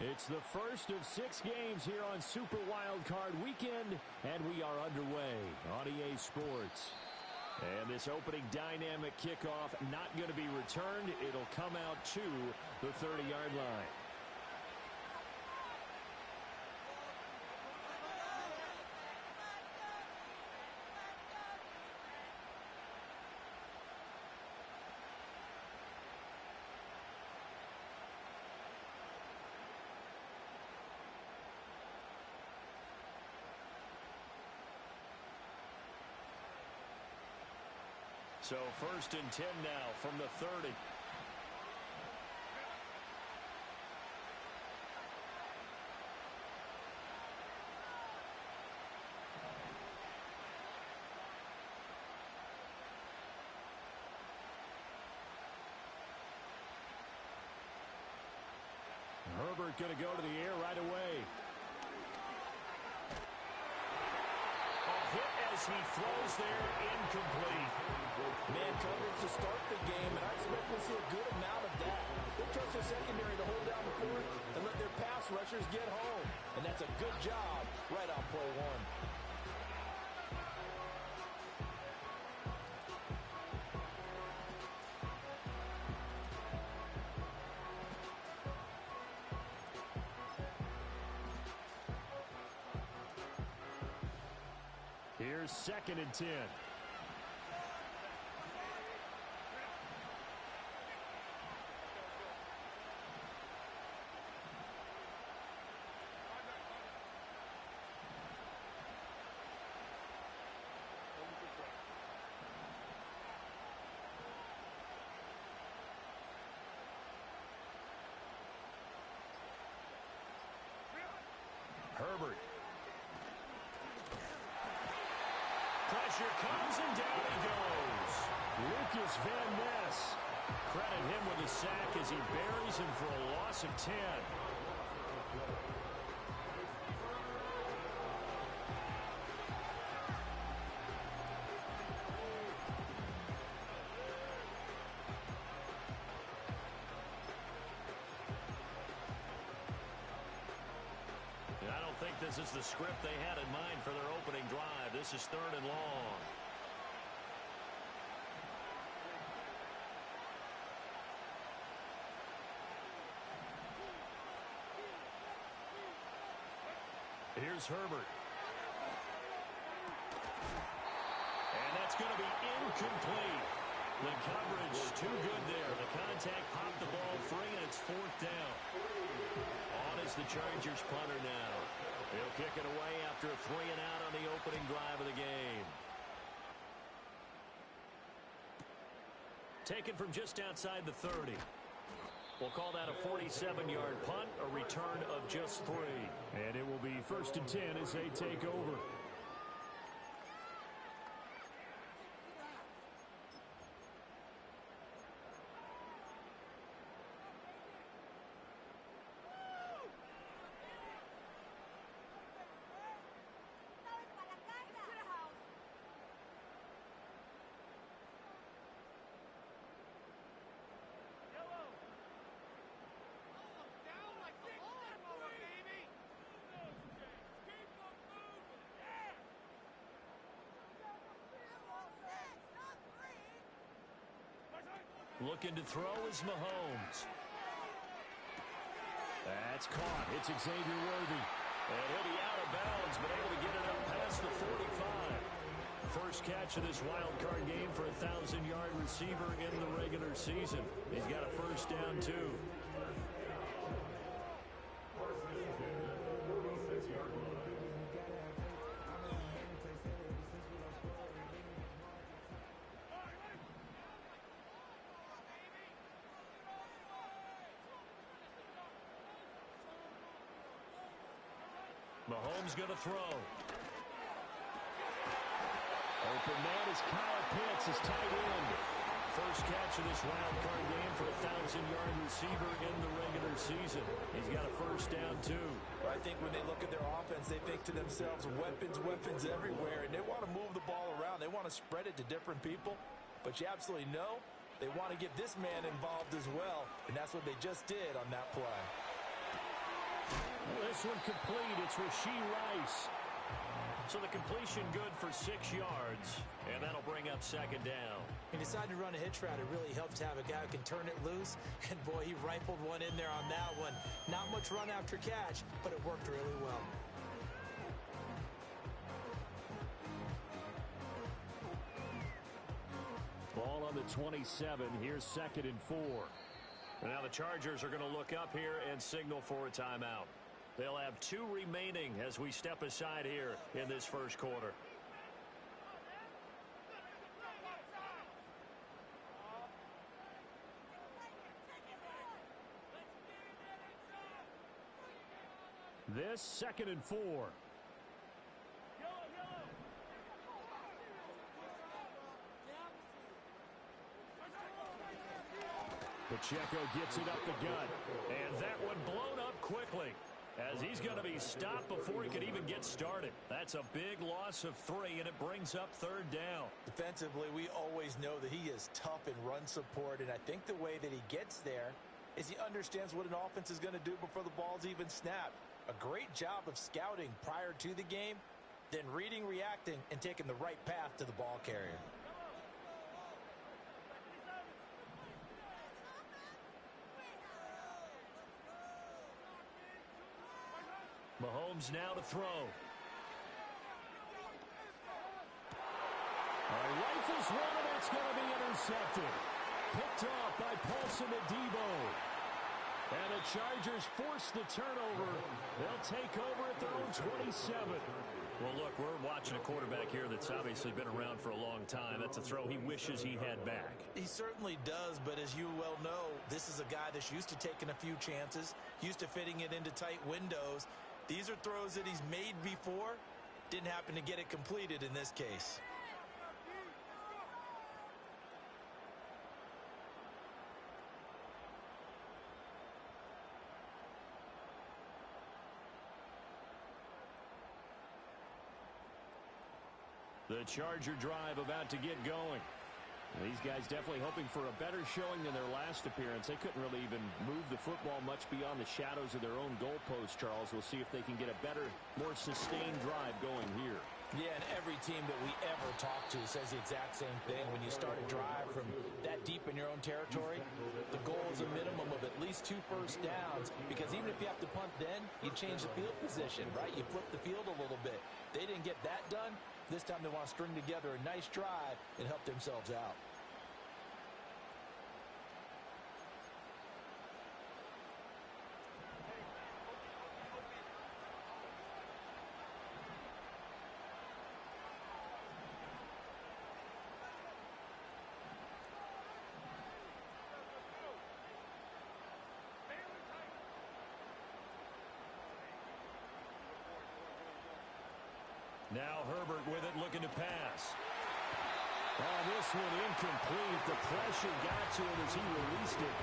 It's the first of 6 games here on Super Wildcard Weekend, and we are underway on EA Sports. And this opening dynamic kickoff not going to be returned. It'll come out to the 30-yard line. So 1st and 10 now from the 30. Herbert going to go to the air right away. A hit as he throws there, incomplete. Man coverage to start the game, and I expect we'll see a good amount of that. They trust their secondary to hold down the fort and let their pass rushers get home. And that's a good job right on play 1. Here's 2nd and 10. Herbert. Pressure comes and down he goes. Lucas Van Ness. Credit him with a sack as he buries him for a loss of 10. I don't think this is the script they had in mind for their opening drive. This is 3rd and long. Here's Herbert. And that's going to be incomplete. The coverage too good there. The contact popped the ball free, and it's 4th down. On is the Chargers punter now. He'll kick it away after a 3 and out on the opening drive of the game. Taken from just outside the 30. We'll call that a 47-yard punt, a return of just 3. And it will be 1st and 10 as they take over. Looking to throw is Mahomes. That's caught. It's Xavier Worthy. And he'll be out of bounds, but able to get it up past the 45. First catch of this wild card game for a 1,000-yard receiver in the regular season. He's got a first down, too. Mahomes going to throw. Open man is Kyle Pitts, his tight end. First catch of this wild card game for a 1,000-yard receiver in the regular season. He's got a first down, too. I think when they look at their offense, they think to themselves, weapons, weapons everywhere, and they want to move the ball around. They want to spread it to different people, but you absolutely know they want to get this man involved as well, and that's what they just did on that play. This one complete. It's hwy90. So the completion good for 6 yards, and that'll bring up second down. He decided to run a hitch route. It really helps to have a guy who can turn it loose. And, boy, he rifled one in there on that one. Not much run after catch, but it worked really well. Ball on the 27. Here's 2nd and 4. Now the Chargers are going to look up here and signal for a timeout. They'll have 2 remaining as we step aside here in this first quarter. This 2nd and 4. Pacheco gets it up the gut, and that one blown up quickly as he's going to be stopped before he could even get started. That's a big loss of 3, and it brings up 3rd down. Defensively, we always know that he is tough in run support, and I think the way that he gets there is he understands what an offense is going to do before the ball's even snapped. A great job of scouting prior to the game, then reading, reacting, and taking the right path to the ball carrier. Mahomes now to throw. Rifles one, and it's going to be intercepted. Picked off by Paulson Adebo. And the Chargers force the turnover. They'll take over at their own 27. Well, look, we're watching a quarterback here that's obviously been around for a long time. That's a throw he wishes he had back. He certainly does, but as you well know, this is a guy that's used to taking a few chances, used to fitting it into tight windows. These are throws that he's made before. Didn't happen to get it completed in this case. The Charger drive about to get going. These guys definitely hoping for a better showing than their last appearance. They couldn't really even move the football much beyond the shadows of their own goalpost, Charles. We'll see if they can get a better, more sustained drive going here. Yeah, and every team that we ever talk to says the exact same thing. When you start a drive from that deep in your own territory, the goal is a minimum of at least 2 first downs, because even if you have to punt then, you change the field position, right? You flip the field a little bit. They didn't get that done. This time they want to string together a nice drive and help themselves out. Now Herbert with it, looking to pass. Oh, this one incomplete. The pressure got to him as he released it.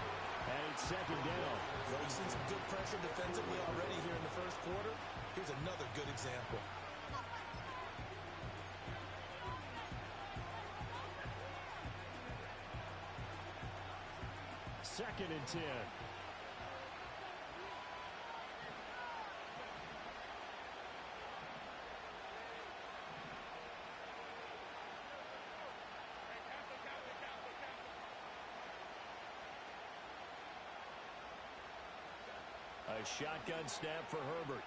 And it's 2nd down. Well, we've seen some good pressure defensively already here in the first quarter. Here's another good example. Second and 10. A shotgun snap for Herbert.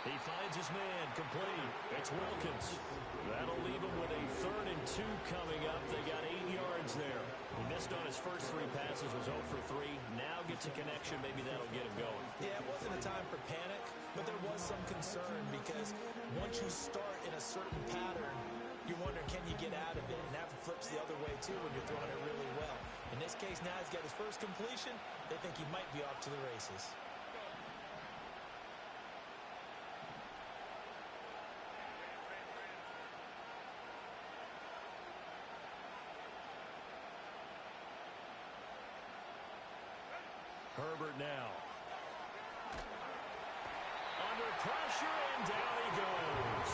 He finds his man, complete. It's Wilkins. That'll leave him with a 3rd and 2 coming up. They got 8 yards there. He missed on his first 3 passes, was 0 for 3. Now gets a connection. Maybe that'll get him going. Yeah, it wasn't a time for panic, but there was some concern, because once you start in a certain pattern, you wonder, can you get out of it? And that flips the other way, too, when you're throwing it really well. In this case, now he's got his first completion. They think he might be off to the races. Herbert now. Under pressure, and down he goes.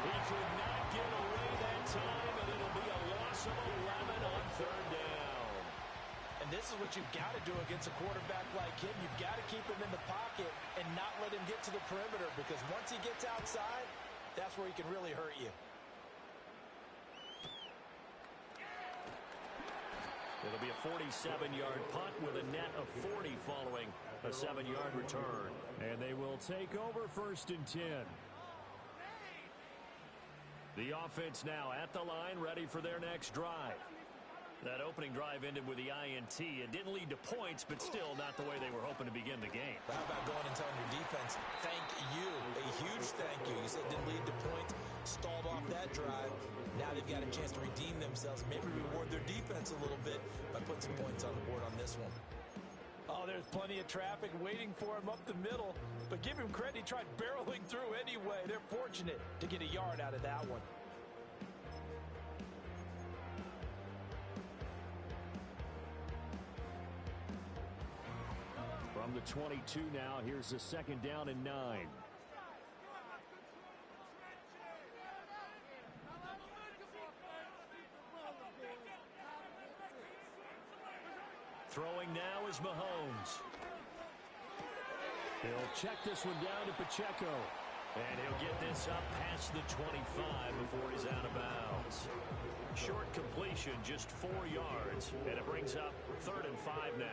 He could not get away that time, and it'll be a loss of 11 on third down. And this is what you've got to do against a quarterback like him. You've got to keep him in the pocket and not let him get to the perimeter, because once he gets outside, that's where he can really hurt you. It'll be a 47-yard punt with a net of 40 following a 7-yard return. And they will take over 1st and 10. The offense now at the line, ready for their next drive. That opening drive ended with the INT. It didn't lead to points, but still not the way they were hoping to begin the game. How about going and telling your defense, thank you, a huge thank you. You said it didn't lead to points, stalled off that drive. Now they've got a chance to redeem themselves, maybe reward their defense a little bit by putting some points on the board on this one. Oh, there's plenty of traffic waiting for him up the middle, but give him credit, he tried barreling through anyway. They're fortunate to get a yard out of that one. From the 22 now, here's a 2nd down and 9. Throwing now is Mahomes. He'll check this one down to Pacheco. And he'll get this up past the 25 before he's out of bounds. Short completion, just 4 yards, and it brings up 3rd and 5 now.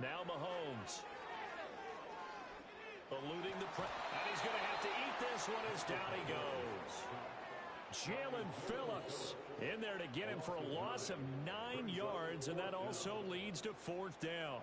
Now Mahomes. Eluding the press. And he's going to have to eat this one as down he goes. Jalen Phillips in there to get him for a loss of 9 yards, and that also leads to 4th down.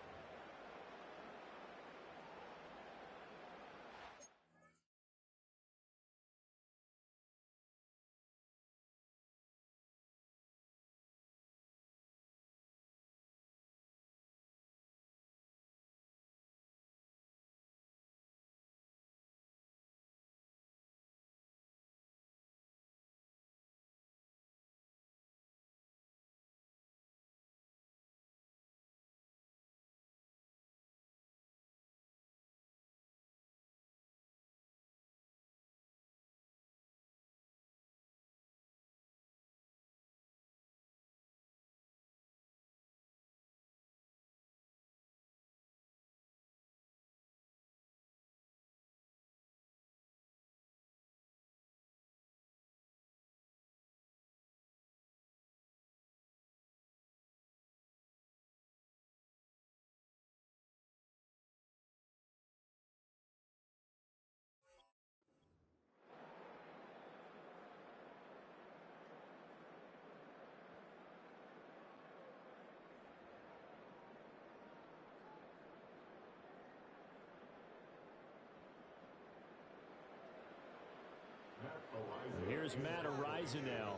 Here's Matt Ariza now.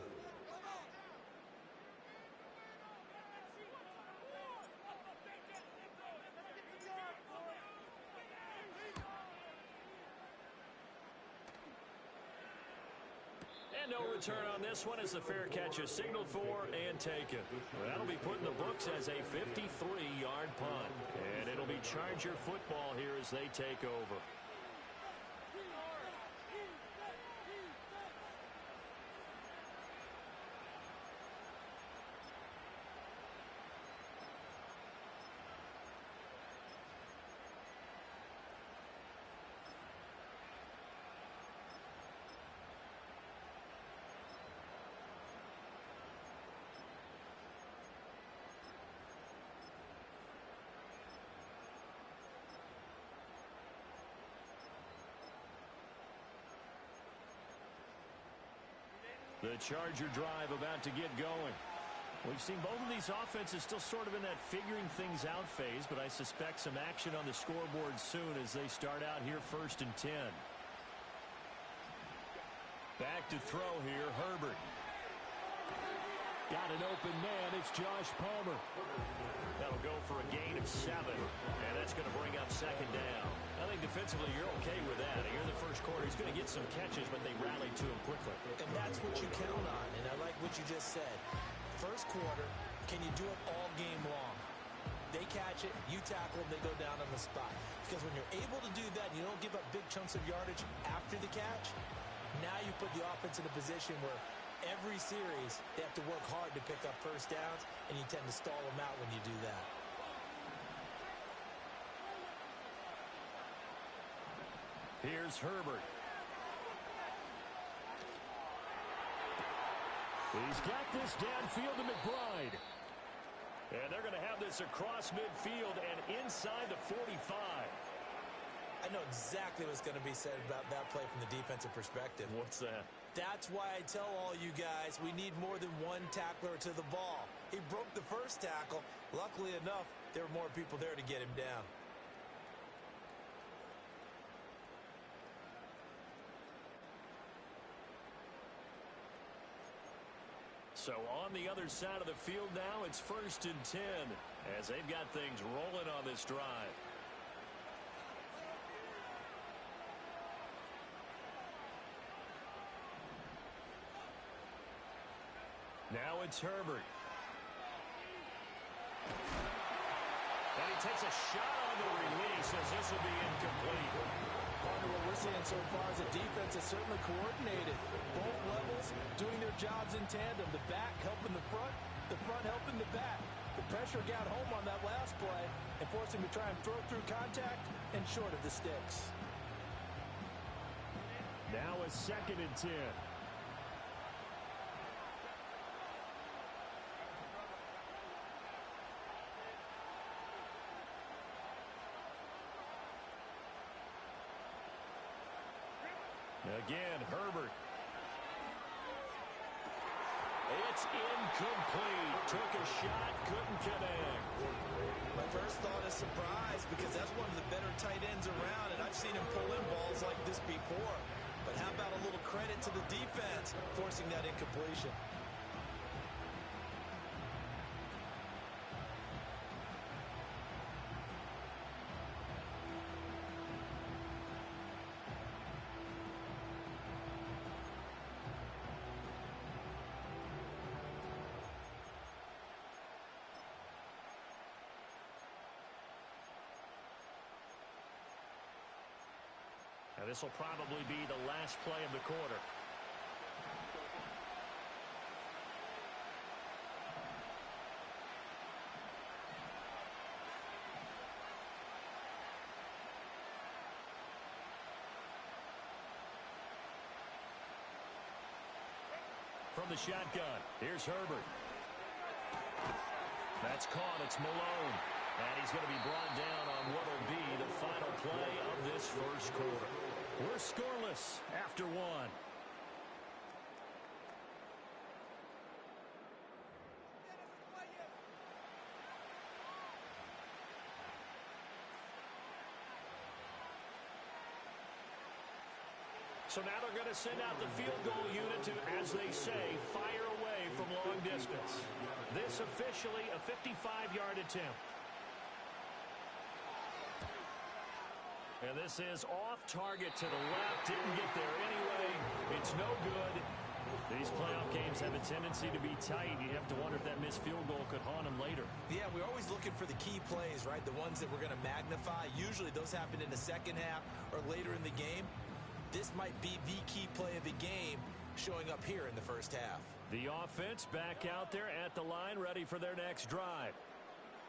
And no return on this one as the fair catch is signaled for and taken. That'll be put in the books as a 53-yard punt. And it'll be Charger football here as they take over. The Charger drive about to get going. We've seen both of these offenses still sort of in that figuring things out phase, but I suspect some action on the scoreboard soon as they start out here 1st and 10. Back to throw here, Herbert. Got an open man, it's Josh Palmer. That'll go for a gain of 7, and that's going to bring up 2nd down. I think defensively you're okay with that. Here in the first quarter, he's going to get some catches, but they rallied to him quickly. And that's what you count on, and I like what you just said. First quarter, can you do it all game long? They catch it, you tackle them, they go down on the spot. Because when you're able to do that, you don't give up big chunks of yardage after the catch, now you put the offense in a position where every series they have to work hard to pick up first downs, and you tend to stall them out when you do that. Here's Herbert. He's got this downfield to McBride. And they're going to have this across midfield and inside the 45. I know exactly what's going to be said about that play from the defensive perspective. What's that? That's why I tell all you guys we need more than one tackler to the ball. He broke the first tackle. Luckily enough, there were more people there to get him down. So on the other side of the field now, it's 1st and 10 as they've got things rolling on this drive. Now it's Herbert. And he takes a shot on the release as this will be incomplete. Partner, what we're seeing so far is the defense is certainly coordinated. Both levels doing their jobs in tandem. The back helping the front helping the back. The pressure got home on that last play and forced him to try and throw through contact and short of the sticks. Now a 2nd and 10. Again, Herbert. It's incomplete. Took a shot, couldn't connect. My first thought is surprise because that's one of the better tight ends around, and I've seen him pull in balls like this before. But how about a little credit to the defense forcing that incompletion? Now this will probably be the last play of the quarter. From the shotgun, here's Herbert. That's caught. It's Malone. And he's going to be brought down on what will be the final play of this first quarter. We're scoreless after one. So now they're going to send out the field goal unit to, as they say, fire away from long distance. This officially a 55-yard attempt. And this is off target to the left. Didn't get there anyway. It's no good. These playoff games have a tendency to be tight. You have to wonder if that missed field goal could haunt them later. Yeah, we're always looking for the key plays, right? The ones that we're going to magnify. Usually those happen in the second half or later in the game. This might be the key play of the game showing up here in the first half. The offense back out there at the line, ready for their next drive.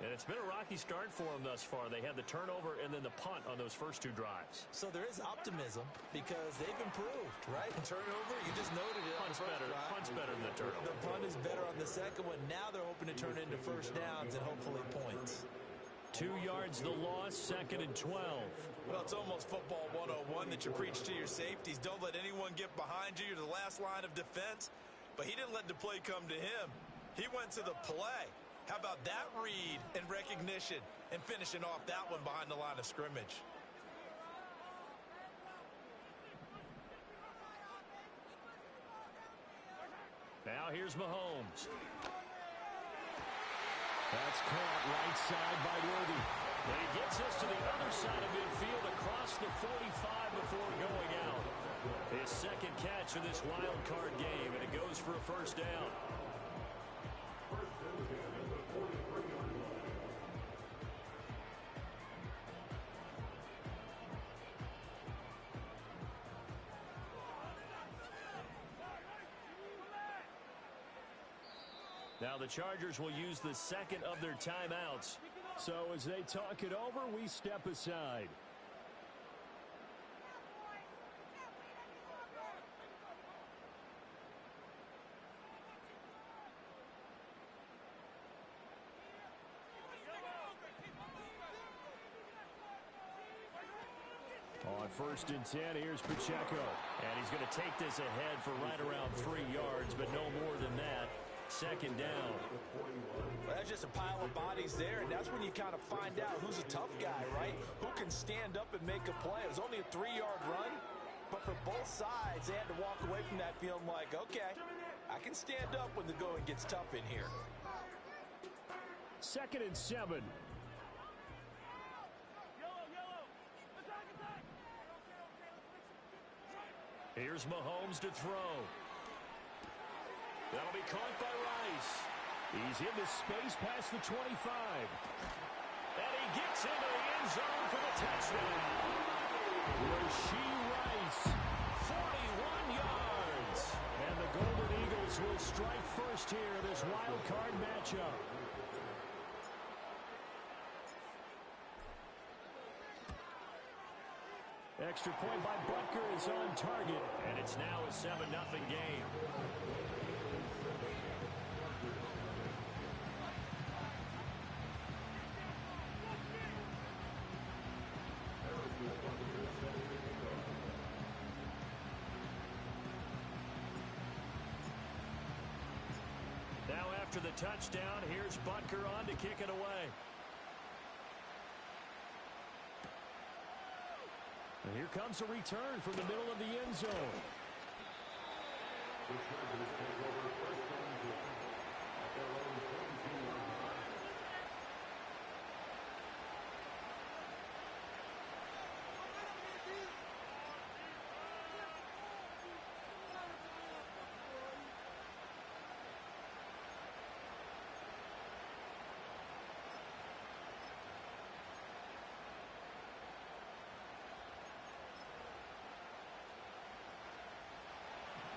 And it's been a rocky start for them thus far. They had the turnover and then the punt on those first two drives. So there is optimism because they've improved, right? Turnover, you just noted it. Punt's better. Punt's better than the turnover. The punt is better on the second one. Now they're hoping to turn it into first downs and hopefully points. 2 yards the loss, 2nd and 12. Well, it's almost football 101 that you preach to your safeties. Don't let anyone get behind you. You're the last line of defense. But he didn't let the play come to him. He went to the play. How about that read and recognition and finishing off that one behind the line of scrimmage? Now here's Mahomes. That's caught right side by Worthy. And he gets us to the other side of midfield across the 45 before going out. His second catch of this wild card game, and it goes for a first down. Now the Chargers will use the second of their timeouts. So as they talk it over, we step aside. On 1st and 10, here's Pacheco. And he's going to take this ahead for right around 3 yards, but no more than that. Second down. Well, that's just a pile of bodies there, and that's when you kind of find out who's a tough guy, right? Who can stand up and make a play. It was only a 3-yard run, but for both sides, they had to walk away from that feeling like, okay, I can stand up when the going gets tough in here. 2nd and 7. Here's Mahomes to throw. That'll be caught by Rice. He's into space past the 25. And he gets into the end zone for the touchdown. Rashee Rice, 41 yards. And the Golden Eagles will strike first here in this wild card matchup. Extra point by Butker is on target, and it's now a 7-0 game. Now after the touchdown, here's Butker on to kick it away. And here comes a return from the middle of the end zone.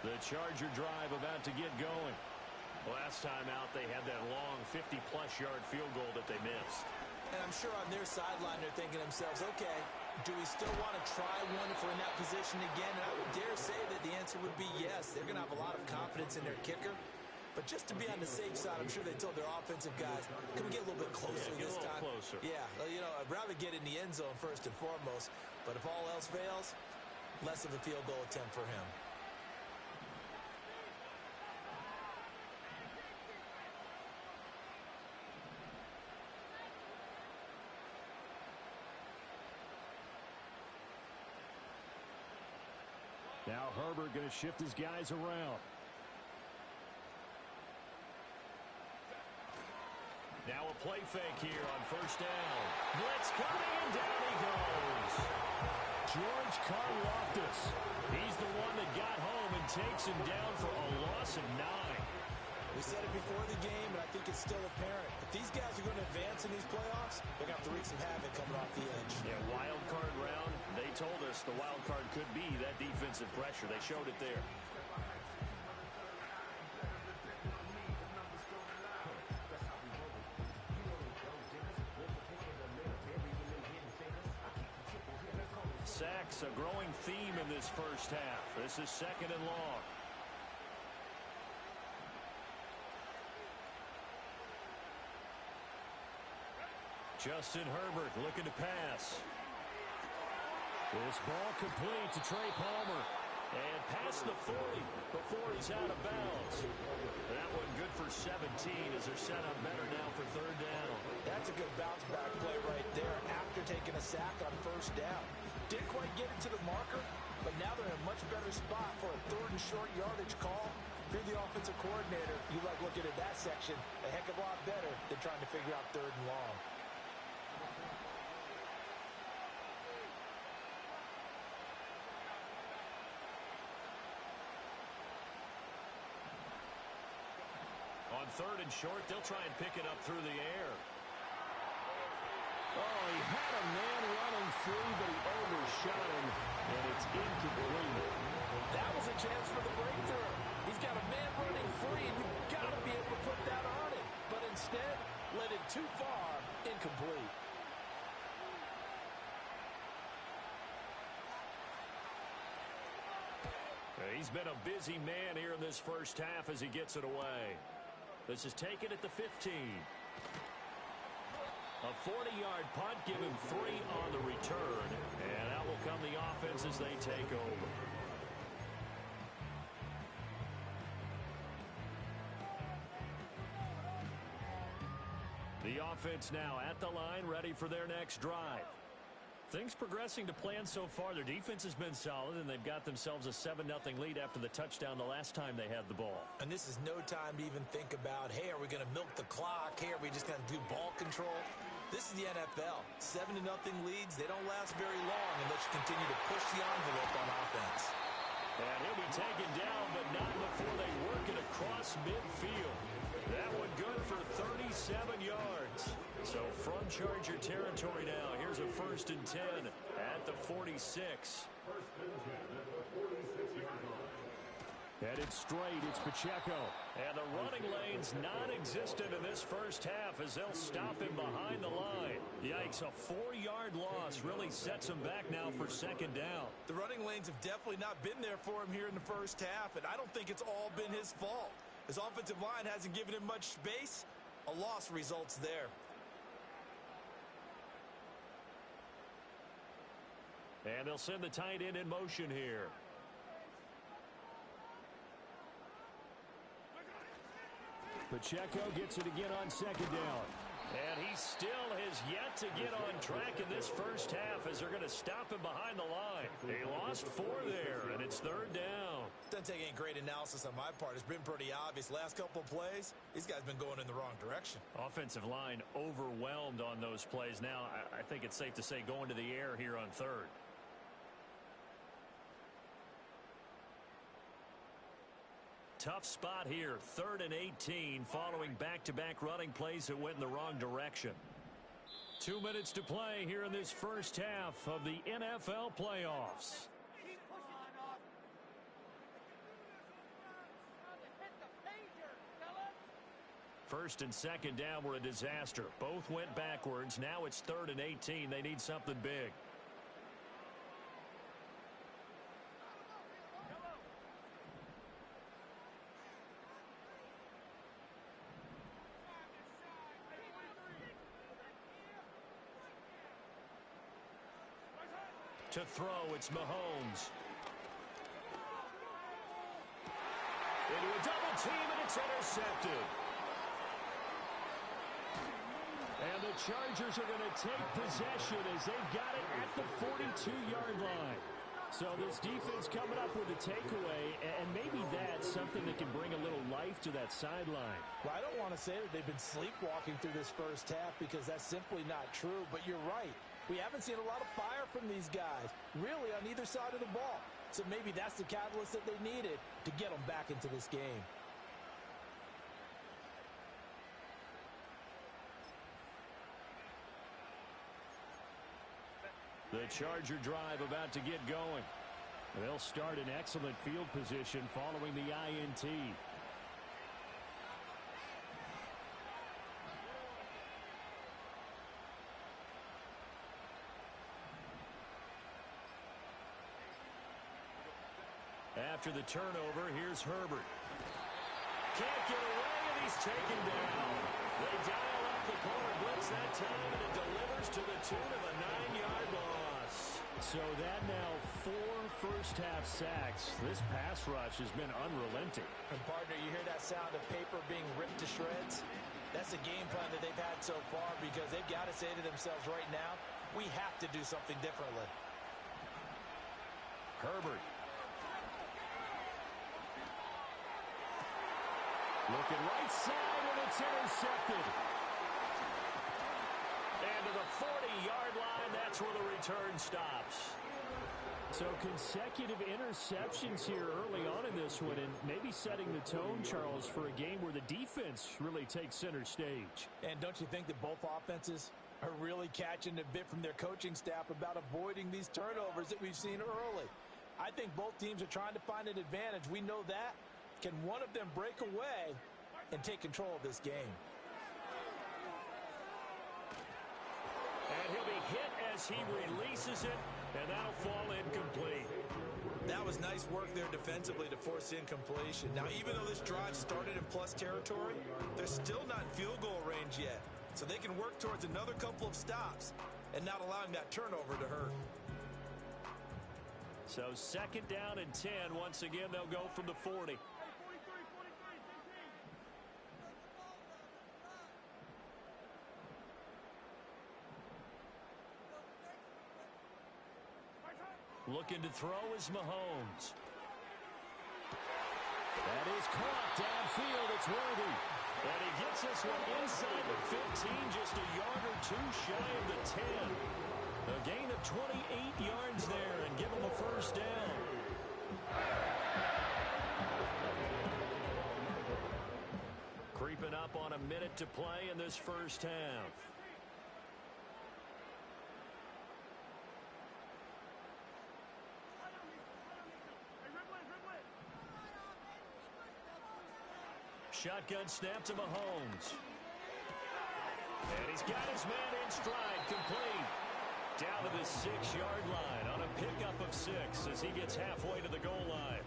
The Charger drive about to get going. Last time out, they had that long 50-plus yard field goal that they missed. And I'm sure on their sideline they're thinking to themselves, okay, do we still want to try one if we're in that position again? And I would dare say that the answer would be yes. They're going to have a lot of confidence in their kicker. But just to be on the safe side, I'm sure they told their offensive guys, can we get a little bit closer this time? Closer. Yeah, you know, I'd rather get in the end zone first and foremost. But if all else fails, less of a field goal attempt for him. Now Herbert going to shift his guys around. Now a play fake here on 1st down. Blitz coming, and down he goes. George Karlaftis. He's the one that got home and takes him down for a loss of 9. We said it before the game, and I think it's still apparent. If these guys are going to advance in these playoffs, they're going to have to wreak some havoc coming off the edge. Yeah, wild card round. They told us the wild card could be that defensive pressure. They showed it there. Sacks, a growing theme in this first half. This is 2nd and long. Justin Herbert looking to pass. This ball complete to Trey Palmer. And past the 40 before he's out of bounds. That one good for 17 as they're set up better now for 3rd down. That's a good bounce back play right there after taking a sack on 1st down. Didn't quite get it to the marker, but now they're in a much better spot for a 3rd and short yardage call. If you're the offensive coordinator, you like looking at that section a heck of a lot better than trying to figure out 3rd and long. third and short. They'll try and pick it up through the air. Oh, he had a man running free, but he overshot him, and it's incomplete. That was a chance for the breakthrough. He's got a man running free, and you've got to be able to put that on him. But instead, led it too far, incomplete. He's been a busy man here in this first half as he gets it away. This is taken at the 15. A 40-yard punt, give him 3 on the return. And out will come the offense as they take over. The offense now at the line, ready for their next drive. Things progressing to plan so far. Their defense has been solid, and they've got themselves a 7-0 lead after the touchdown the last time they had the ball. And this is no time to even think about, hey, are we going to milk the clock? Hey, are we just going to do ball control? This is the NFL. 7-0 leads. They don't last very long unless you continue to push the envelope on offense. And he'll be taken down, but not before they work it across midfield. That one good for 37 yards. So from Charger territory now, here's a 1st and 10 at the 46. Headed straight, it's Pacheco. And the running lane's non-existent in this first half as they'll stop him behind the line. Yikes, a 4-yard loss really sets him back now for 2nd down. The running lanes have definitely not been there for him here in the first half, and I don't think it's all been his fault. His offensive line hasn't given him much space. A loss results there. And they'll send the tight end in motion here. Pacheco gets it again on 2nd down. And he still has yet to get on track in this first half as they're going to stop him behind the line. They lost 4 there, and it's 3rd down. Doesn't take any great analysis on my part. It's been pretty obvious. Last couple of plays, these guys have been going in the wrong direction. Offensive line overwhelmed on those plays. Now, I think it's safe to say going to the air here on 3rd. Tough spot here, 3rd and 18, following back-to-back running plays that went in the wrong direction. 2 minutes to play here in this first half of the NFL playoffs. First and 2nd down were a disaster. Both went backwards. Now it's 3rd and 18. They need something big. To throw, it's Mahomes. Into a double team, and it's intercepted. And the Chargers are going to take possession as they've got it at the 42-yard line. So this defense coming up with a takeaway, and maybe that's something that can bring a little life to that sideline. Well, I don't want to say that they've been sleepwalking through this first half because that's simply not true, but you're right. We haven't seen a lot of fire from these guys, really, on either side of the ball. So maybe that's the catalyst that they needed to get them back into this game. The Charger drive about to get going. They'll start in excellent field position following the INT. After the turnover, here's Herbert. Can't get away, and he's taken down. They dial up the corner blitz that time, and it delivers to the tune of a 9-yard loss. So that now 4 first-half sacks. This pass rush has been unrelenting. And, partner, you hear that sound of paper being ripped to shreds? That's the game plan that they've had so far because they've got to say to themselves right now, we have to do something differently. Herbert. Looking right side, and it's intercepted. And to the 40-yard line, that's where the return stops. So consecutive interceptions here early on in this one, and maybe setting the tone, Charles, for a game where the defense really takes center stage. And don't you think that both offenses are really catching a bit from their coaching staff about avoiding these turnovers that we've seen early? I think both teams are trying to find an advantage. We know that. Can one of them break away and take control of this game? And he'll be hit as he releases it, and that'll fall incomplete. That was nice work there defensively to force incompletion. Now, even though this drive started in plus territory, they're still not in field goal range yet. So they can work towards another couple of stops and not allowing that turnover to hurt. So 2nd down and 10. Once again, they'll go from the 40. Looking to throw is Mahomes. That is caught downfield. It's worthy. And he gets this one inside the 15, just a yard or two shy of the 10. A gain of 28 yards there and give him a first down. Creeping up on a minute to play in this first half. Shotgun snap to Mahomes. And he's got his man in stride, complete. Down to the 6-yard line on a pickup of 6 as he gets halfway to the goal line.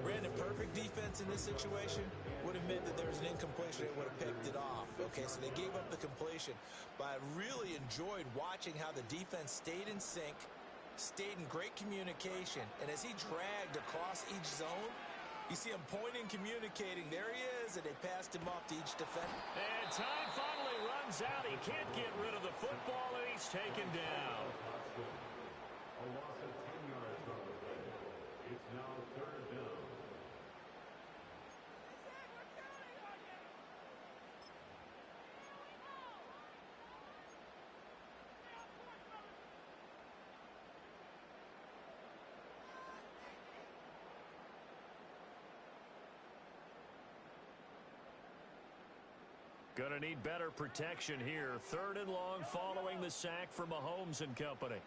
Brandon, perfect defense in this situation would have meant that there was an incompletion and would have picked it off. Okay, so they gave up the completion. But I really enjoyed watching how the defense stayed in sync, stayed in great communication, and as he dragged across each zone, you see him pointing, communicating. There he is, and they passed him off to each defender. And time finally runs out. He can't get rid of the football, and he's taken down. A loss of 10 yards on the play. It's now 3rd down. Going to need better protection here. 3rd and long following the sack from Mahomes and company.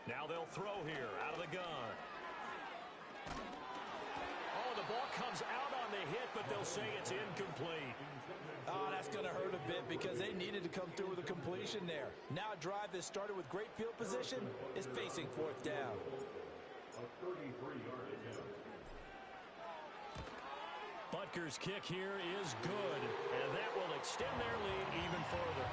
Now they'll throw here out of the gun. The ball comes out on the hit, but they'll say it's incomplete. Oh, that's going to hurt a bit because they needed to come through with a completion there. Now a drive that started with great field position is facing 4th down. A 33-yard attempt. Butker's kick here is good, and that will extend their lead even further.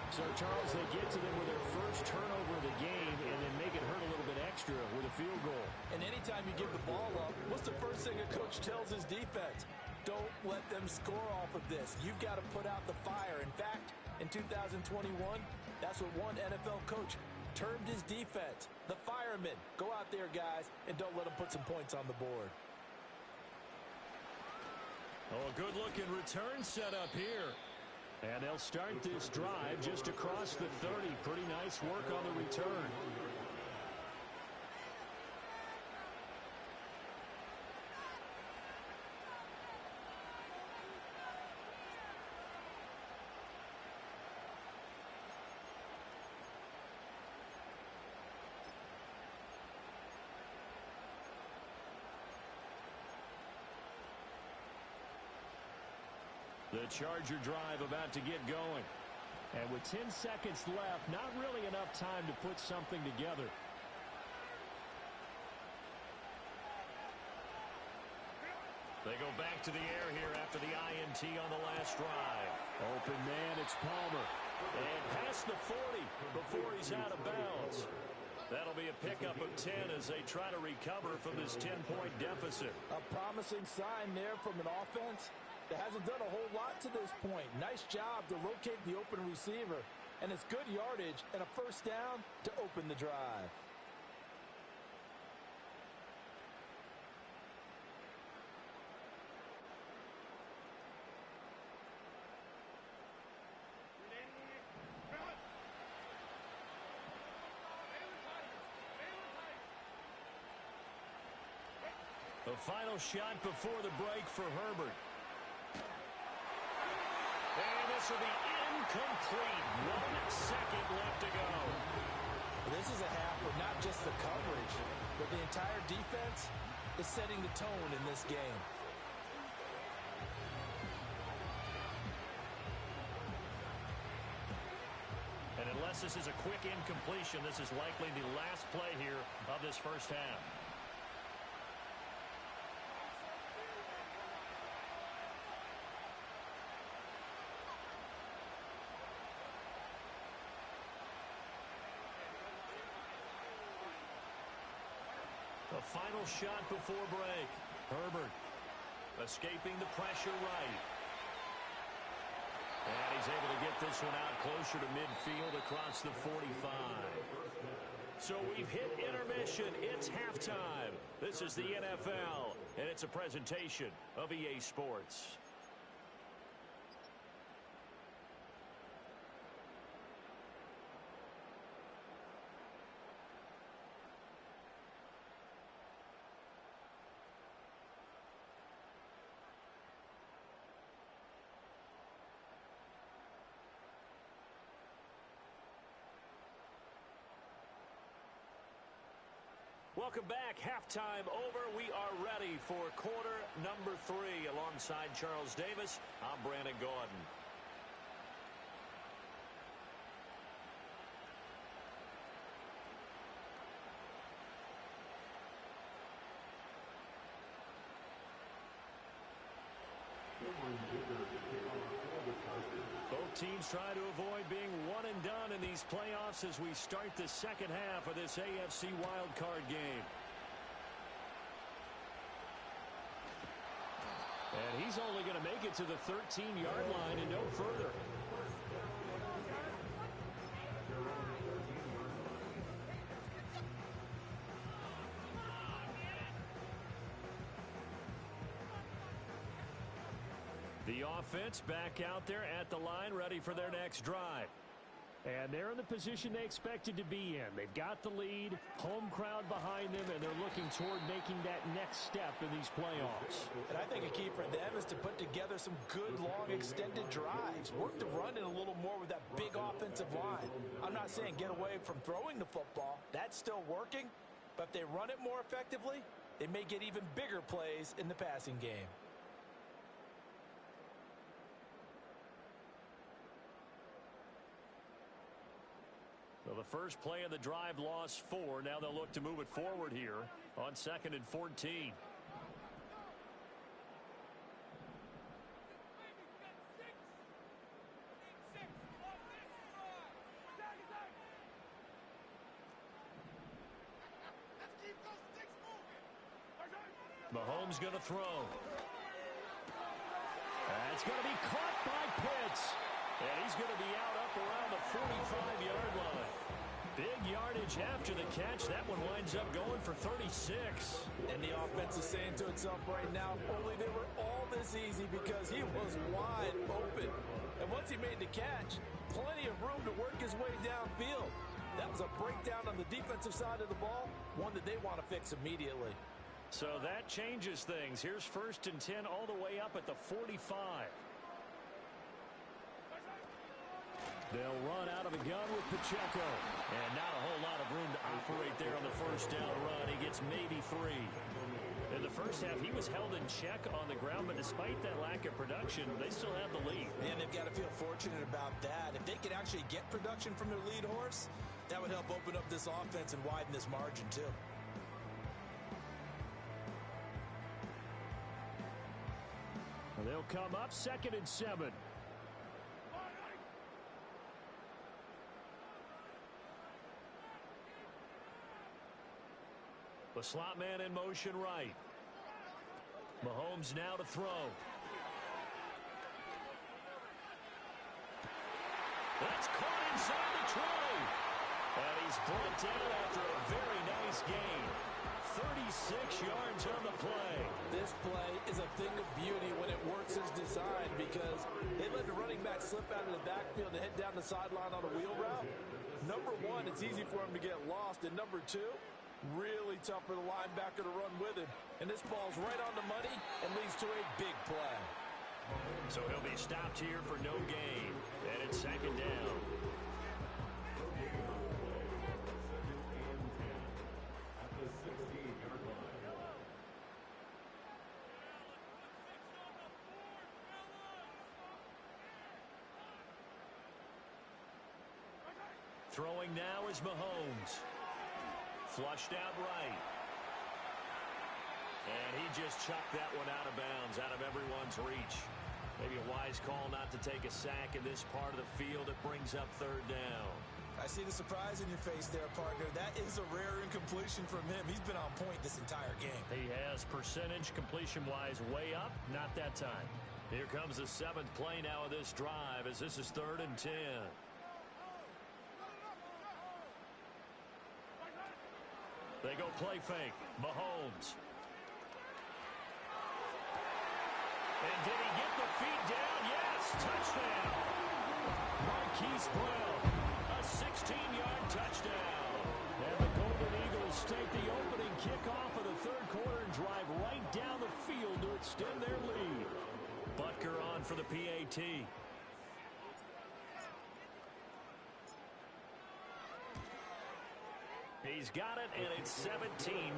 So, Charles, they get to them with their first turnover of the game and then make it hurt a little bit extra with a field goal. And anytime you give the ball up, what's the first thing a coach tells his defense? Don't let them score off of this. You've got to put out the fire. In fact, in 2021, that's what one NFL coach termed his defense. The firemen. Go out there, guys, and don't let them put some points on the board. Oh, a good-looking return set up here. And they'll start this drive just across the 30. Pretty nice work on the return. The Charger drive about to get going. And with 10 seconds left, not really enough time to put something together. They go back to the air here after the INT on the last drive. Open man, it's Palmer. And past the 40 before he's out of bounds. That'll be a pickup of 10 as they try to recover from this 10-point deficit. A promising sign there from an offense that hasn't done a whole lot to this point. Nice job to locate the open receiver, and it's good yardage and a first down to open the drive. The final shot before the break for Herbert. And this will be incomplete. 1 second left to go. This is a half where not just the coverage, but the entire defense is setting the tone in this game. And unless this is a quick incompletion, this is likely the last play here of this first half. The final shot before break. Herbert escaping the pressure right. And he's able to get this one out closer to midfield across the 45. So we've hit intermission. It's halftime. This is the NFL, and it's a presentation of EA Sports. Welcome back. Halftime over. We are ready for quarter number 3. Alongside Charles Davis, I'm Brandon Gordon. Both teams try to avoid being one and done in these playoffs as we start the second half of this AFC Wildcard game. And he's only going to make it to the 13-yard line and no further. The offense back out there at the line, ready for their next drive. And they're in the position they expected to be in. They've got the lead, home crowd behind them, and they're looking toward making that next step in these playoffs. And I think a key for them is to put together some good, long, extended drives. Work the run in a little more with that big offensive line. I'm not saying get away from throwing the football. That's still working. But if they run it more effectively, they may get even bigger plays in the passing game. So the first play of the drive lost 4. Now they'll look to move it forward here on 2nd and 14. Mahomes going to throw. That's going to be caught by Pitts. And he's going to be out up around the 45-yard line. Big yardage after the catch. That one winds up going for 36. And the offense is saying to itself right now, only they were all this easy because he was wide open. And once he made the catch, plenty of room to work his way downfield. That was a breakdown on the defensive side of the ball, one that they want to fix immediately. So that changes things. Here's 1st and 10 all the way up at the 45. They'll run out of the gun with Pacheco. And not a whole lot of room to operate there on the first down run. He gets maybe 3. In the first half, he was held in check on the ground, but despite that lack of production, they still have the lead. And they've got to feel fortunate about that. If they could actually get production from their lead horse, that would help open up this offense and widen this margin too. They'll come up 2nd and 7. The slot man in motion right. Mahomes now to throw. That's caught inside the 20. And he's brought down after a very nice gain. 36 yards on the play. This play is a thing of beauty when it works as designed because they let the running back slip out of the backfield and head down the sideline on a wheel route. Number one, it's easy for him to get lost. And number two, really tough for the linebacker to run with him. And this ball's right on the money and leads to a big play. So he'll be stopped here for no gain. And it's second down. Throwing now is Mahomes. Flushed out right. And he just chucked that one out of bounds, out of everyone's reach. Maybe a wise call not to take a sack in this part of the field. It brings up third down. I see the surprise in your face there, partner. That is a rare incompletion from him. He's been on point this entire game. He has percentage completion-wise way up, not that time. Here comes the seventh play now of this drive as this is 3rd and 10. They go play fake. Mahomes. And did he get the feet down? Yes, touchdown. Marquise Brown, a 16-yard touchdown. And the Golden Eagles take the opening kickoff of the third quarter and drive right down the field to extend their lead. Butker on for the PAT. He's got it, and it's 17-0.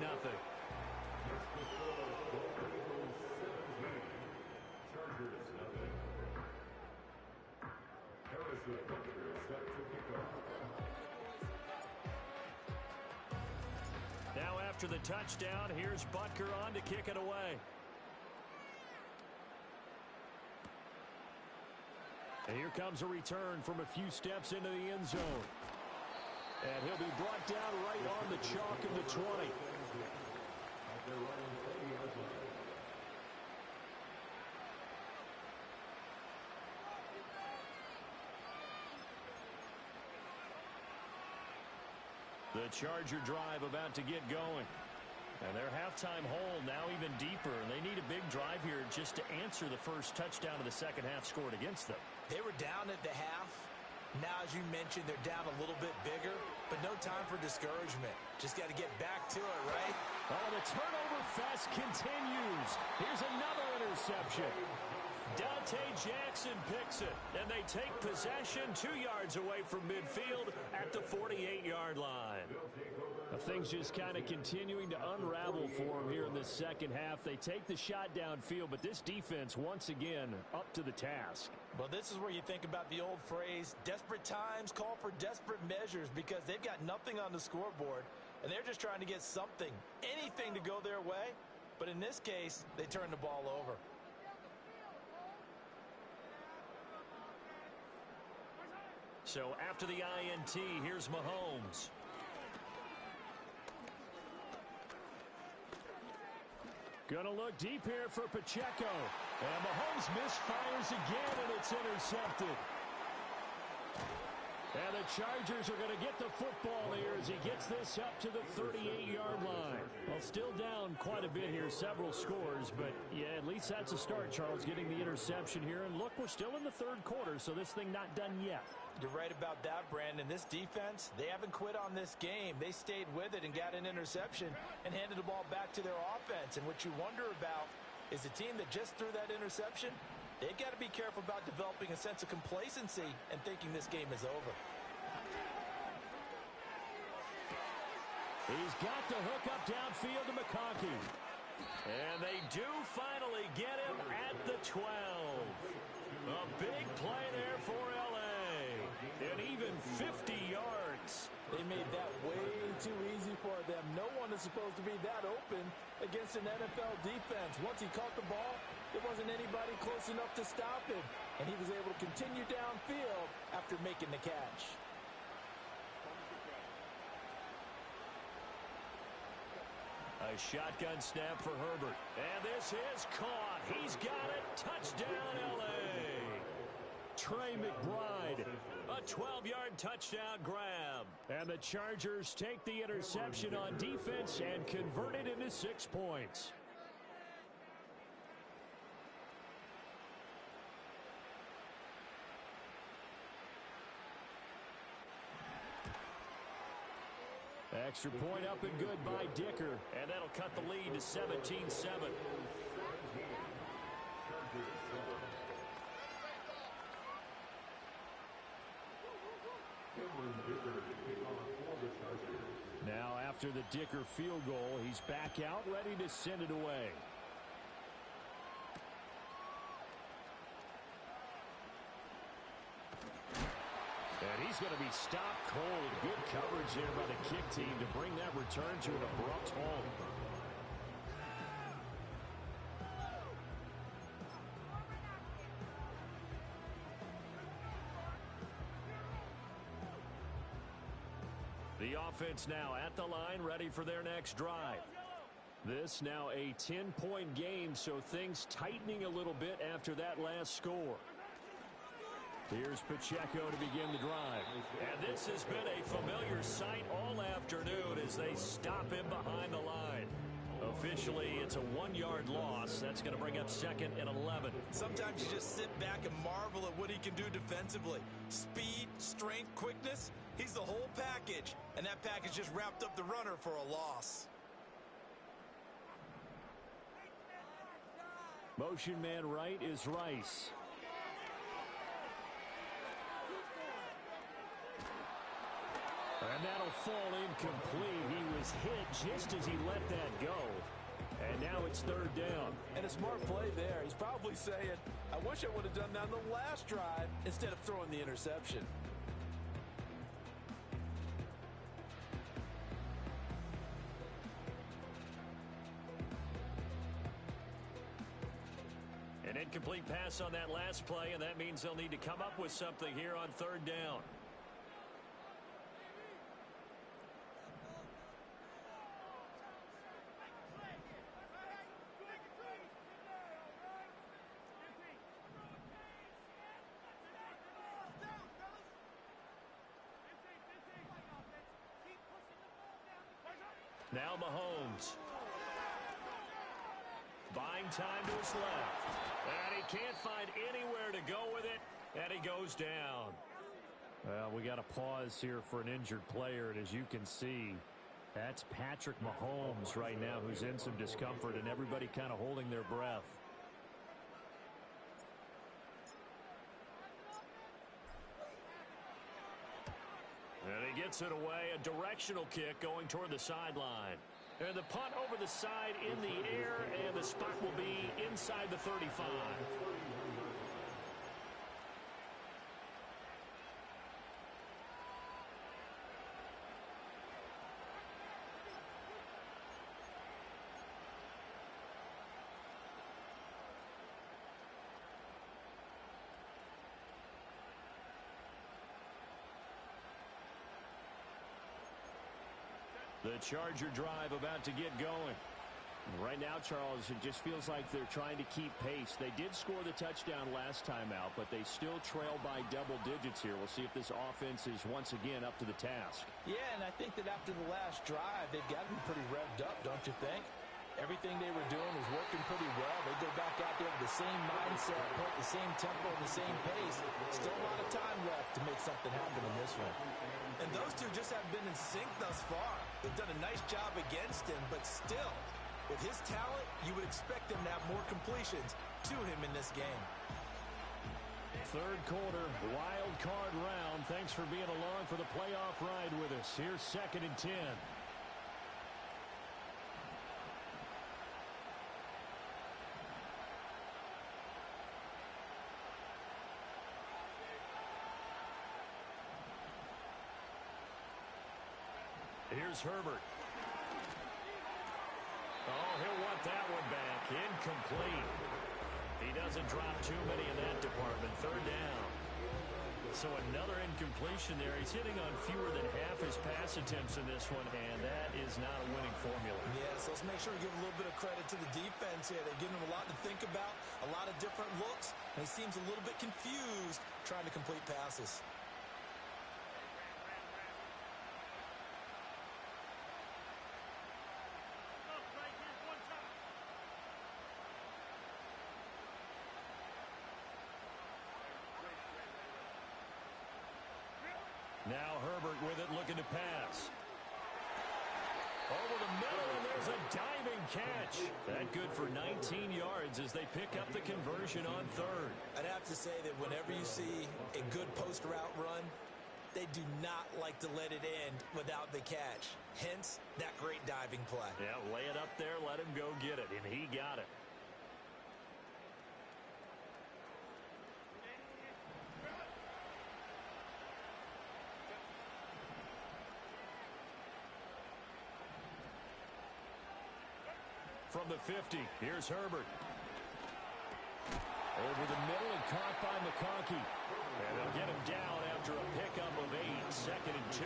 Now after the touchdown, here's Butker on to kick it away. And here comes a return from a few steps into the end zone. And he'll be brought down right on the chalk of the 20. The Charger drive about to get going. And their halftime hole now even deeper. And they need a big drive here just to answer the first touchdown of the second half scored against them. They were down at the half. Now, as you mentioned, they're down a little bit bigger, but no time for discouragement. Just got to get back to it, right? Oh, the turnover fest continues. Here's another interception. Dante Jackson picks it, and they take possession 2 yards away from midfield at the 48-yard line. Things just kind of continuing to unravel for them here in the second half. They take the shot downfield, but this defense, once again, up to the task. Well, this is where you think about the old phrase, desperate times call for desperate measures, because they've got nothing on the scoreboard, and they're just trying to get something, anything to go their way. But in this case, they turn the ball over. So after the INT, here's Mahomes. Gonna look deep here for Pacheco. And Mahomes misfires again, and it's intercepted. And the Chargers are going to get the football here as he gets this up to the 38-yard line. Well, still down quite a bit here, several scores, but yeah, at least that's a start, Charles, getting the interception here. And look, we're still in the third quarter, so this thing not done yet. You're right about that, Brandon. This defense, they haven't quit on this game. They stayed with it and got an interception and handed the ball back to their offense. And what you wonder about is the team that just threw that interception, they've got to be careful about developing a sense of complacency and thinking this game is over. He's got the hook up downfield to McConkey. And they do finally get him at the 12. A big play there for L.A. And even 50 yards. They made that way too easy for them. No one is supposed to be that open against an NFL defense. Once he caught the ball, there wasn't anybody close enough to stop him. And he was able to continue downfield after making the catch. A shotgun snap for Herbert. And this is caught. He's got it. Touchdown, L.A. Trey McBride. A 12-yard touchdown grab. And the Chargers take the interception on defense and convert it into 6 points. Extra point up and good by Dicker. And that'll cut the lead to 17-7. Now after the Dicker field goal, he's back out, ready to send it away. And he's going to be stopped cold. Good coverage there by the kick team to bring that return to an abrupt halt. The offense now at the line, ready for their next drive. This now a 10-point game, so things tightening a little bit after that last score. Here's Pacheco to begin the drive. And this has been a familiar sight all afternoon as they stop him behind the line. Officially, it's a 1-yard loss. That's going to bring up 2nd and 11. Sometimes you just sit back and marvel at what he can do defensively. Speed, strength, quickness. He's the whole package. And that package just wrapped up the runner for a loss. Motion man right is Rice. And that'll fall incomplete. He was hit just as he let that go. And now it's 3rd down. And a smart play there. He's probably saying, I wish I would have done that on the last drive instead of throwing the interception. An incomplete pass on that last play, and that means they'll need to come up with something here on 3rd down. Now Mahomes. Buying time to his left. And he can't find anywhere to go with it. And he goes down. Well, we got to pause here for an injured player. And as you can see, that's Patrick Mahomes right now who's in some discomfort. And everybody kind of holding their breath. And he gets it away. A directional kick going toward the sideline. And the punt over the side in the air, and the spot will be inside the 35. The Charger drive about to get going. Right now, Charles, it just feels like they're trying to keep pace. They did score the touchdown last time out, but they still trail by double digits here. We'll see if this offense is once again up to the task. Yeah, and I think that after the last drive, they've got to be pretty revved up, don't you think? Everything they were doing was working pretty well. They go back out there with the same mindset, put the same tempo, and the same pace. Still a lot of time left to make something happen in this one. And those two just haven't been in sync thus far. They've done a nice job against him, but still, with his talent, you would expect them to have more completions to him in this game. 3rd quarter, wild card round. Thanks for being along for the playoff ride with us. Here's 2nd and 10. Here's Herbert. Oh, he'll want that one back. Incomplete. He doesn't drop too many in that department. 3rd down. So another incompletion there. He's hitting on fewer than half his pass attempts in this one, and that is not a winning formula. Yeah, so let's make sure we give a little bit of credit to the defense here. They're giving him a lot to think about, a lot of different looks, and he seems a little bit confused trying to complete passes. Now Herbert with it, looking to pass. Over the middle, and there's a diving catch. That good for 19 yards as they pick up the conversion on third. I'd have to say that whenever you see a good post route run, they do not like to let it end without the catch. Hence, that great diving play. Yeah, lay it up there, let him go get it, and he got it. From the 50, here's Herbert. Over the middle and caught by McConkey. And they'll get him down after a pickup of 8, 2nd and 2.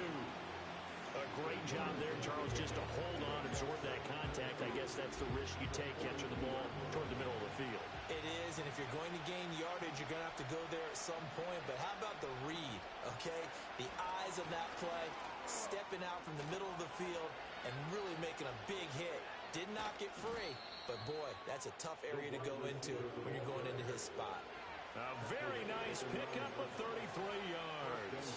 A great job there, Charles, just to hold on, absorb that contact. I guess that's the risk you take catching the ball toward the middle of the field. It is, and if you're going to gain yardage, you're going to have to go there at some point. But how about the read, okay? The eyes of that play, stepping out from the middle of the field and really making a big hit. Did not get free, but boy, that's a tough area to go into when you're going into his spot. A very nice pickup of 33 yards.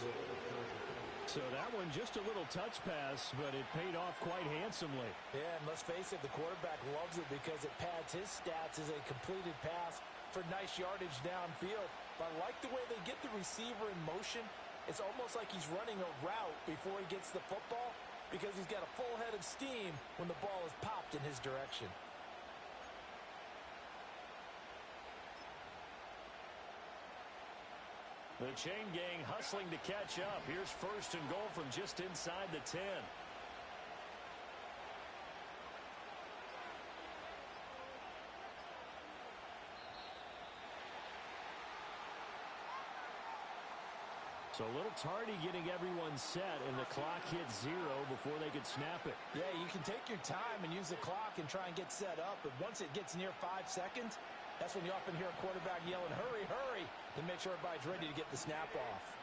So that one just a little touch pass, but it paid off quite handsomely. Yeah, and let's face it, the quarterback loves it because it pads his stats as a completed pass for nice yardage downfield. But I like the way they get the receiver in motion. It's almost like he's running a route before he gets the football, because he's got a full head of steam when the ball is popped in his direction. The chain gang hustling to catch up. Here's 1st and goal from just inside the 10. So a little tardy getting everyone set, and the clock hits 0 before they could snap it. Yeah, you can take your time and use the clock and try and get set up, but once it gets near 5 seconds, that's when you often hear a quarterback yelling, hurry, hurry, to make sure everybody's ready to get the snap off.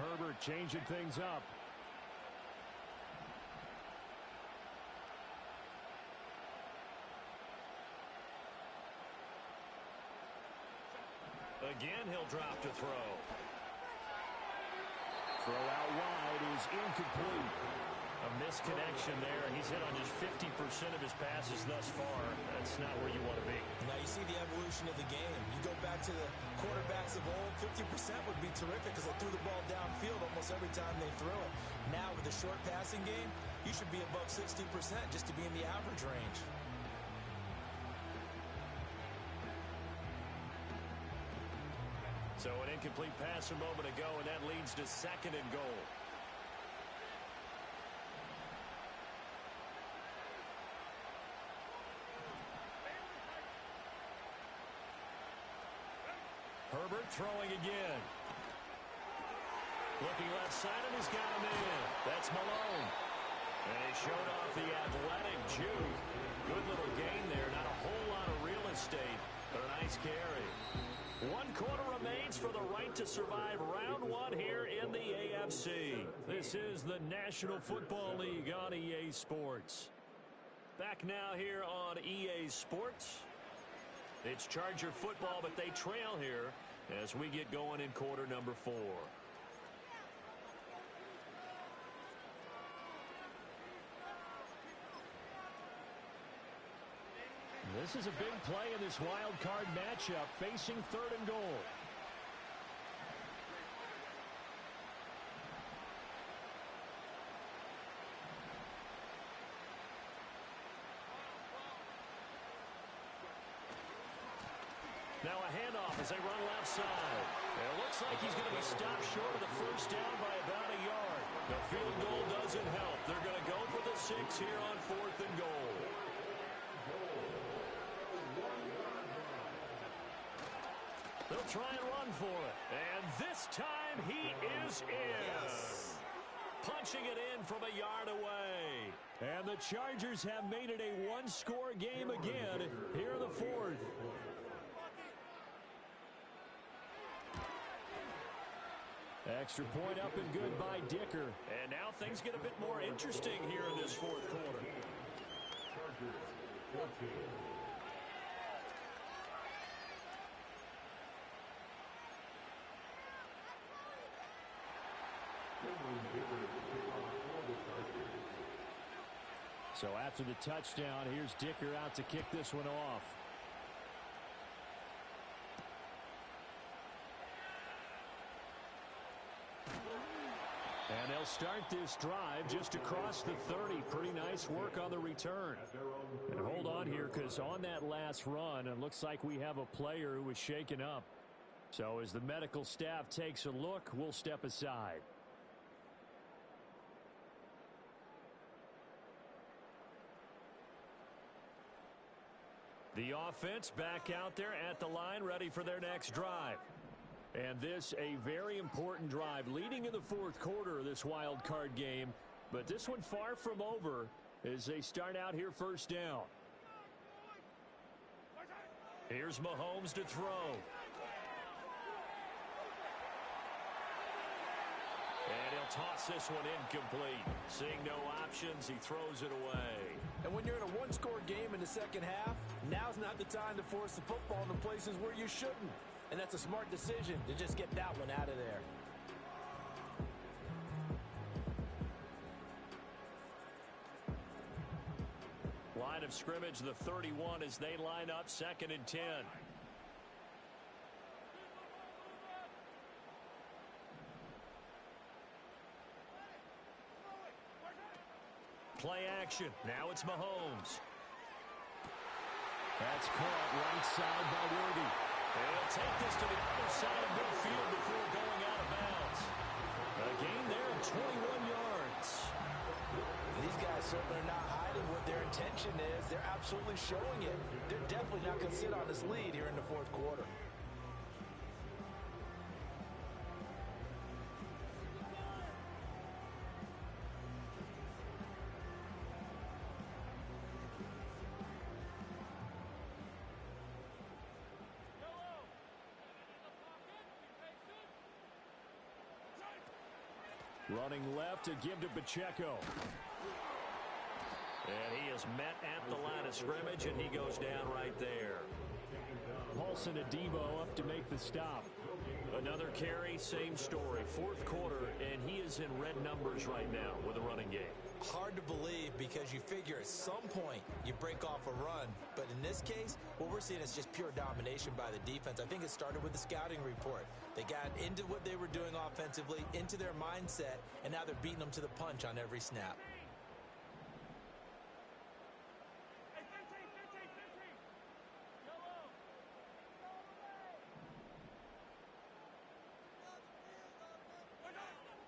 Herbert changing things up. Again, he'll drop to throw. Throw out wide is incomplete. A misconnection there. He's hit on just 50% of his passes thus far. That's not where you want to be. Now you see the evolution of the game. You go back to the quarterbacks of old, 50% would be terrific because they threw the ball downfield almost every time they threw it. Now with the short passing game, you should be above 60% just to be in the average range. So an incomplete pass a moment ago, and that leads to 2nd and goal. Herbert throwing again. Looking left side, and he's got him in. That's Malone. And he showed off the athletic juke. Good little gain there. Not a whole lot of real estate, but a nice carry. 1 quarter remains for the right to survive round 1 here in the AFC. This is the National Football League on EA Sports. Back now here on EA Sports. It's Charger football, but they trail here as we get going in quarter number 4. This is a big play in this wild card matchup, facing 3rd and goal. Now a handoff as they run left side. And it looks like he's going to be stopped short of the 1st down by about a yard. The field goal doesn't help. They're going to go for the 6 here on 4th and goal. They'll try and run for it. And this time he is in. Yes. Punching it in from a yard away. And the Chargers have made it a one-score game again here in the fourth. Extra point up and good by Dicker. And now things get a bit more interesting here in this fourth quarter. Chargers 14. So after the touchdown, here's Dicker out to kick this one off. And they'll start this drive just across the 30. Pretty nice work on the return. And hold on here, because on that last run, it looks like we have a player who was shaken up. So as the medical staff takes a look, we'll step aside. The offense back out there at the line, ready for their next drive. And this a very important drive leading in the fourth quarter of this wild card game. But this one far from over as they start out here first down. Here's Mahomes to throw. And he'll toss this one incomplete. Seeing no options, he throws it away. And when you're in a one-score game in the second half, now's not the time to force the football into places where you shouldn't. And that's a smart decision to just get that one out of there. Line of scrimmage, the 31 as they line up, 2nd and 10. Play action. Now it's Mahomes. That's caught right side by Worthy. And he'll take this to the other side of midfield before going out of bounds. A gain there of 21 yards. These guys certainly are not hiding what their intention is. They're absolutely showing it. They're definitely not going to sit on this lead here in the fourth quarter. Running left to give to Pacheco. And he is met at the line of scrimmage, and he goes down right there. Paulson Adebo up to make the stop. Another carry, same story. Fourth quarter, and he is in red numbers right now with a running game. Hard to believe because you figure at some point you break off a run. But in this case, what we're seeing is just pure domination by the defense. I think it started with the scouting report. They got into what they were doing offensively, into their mindset, and now they're beating them to the punch on every snap.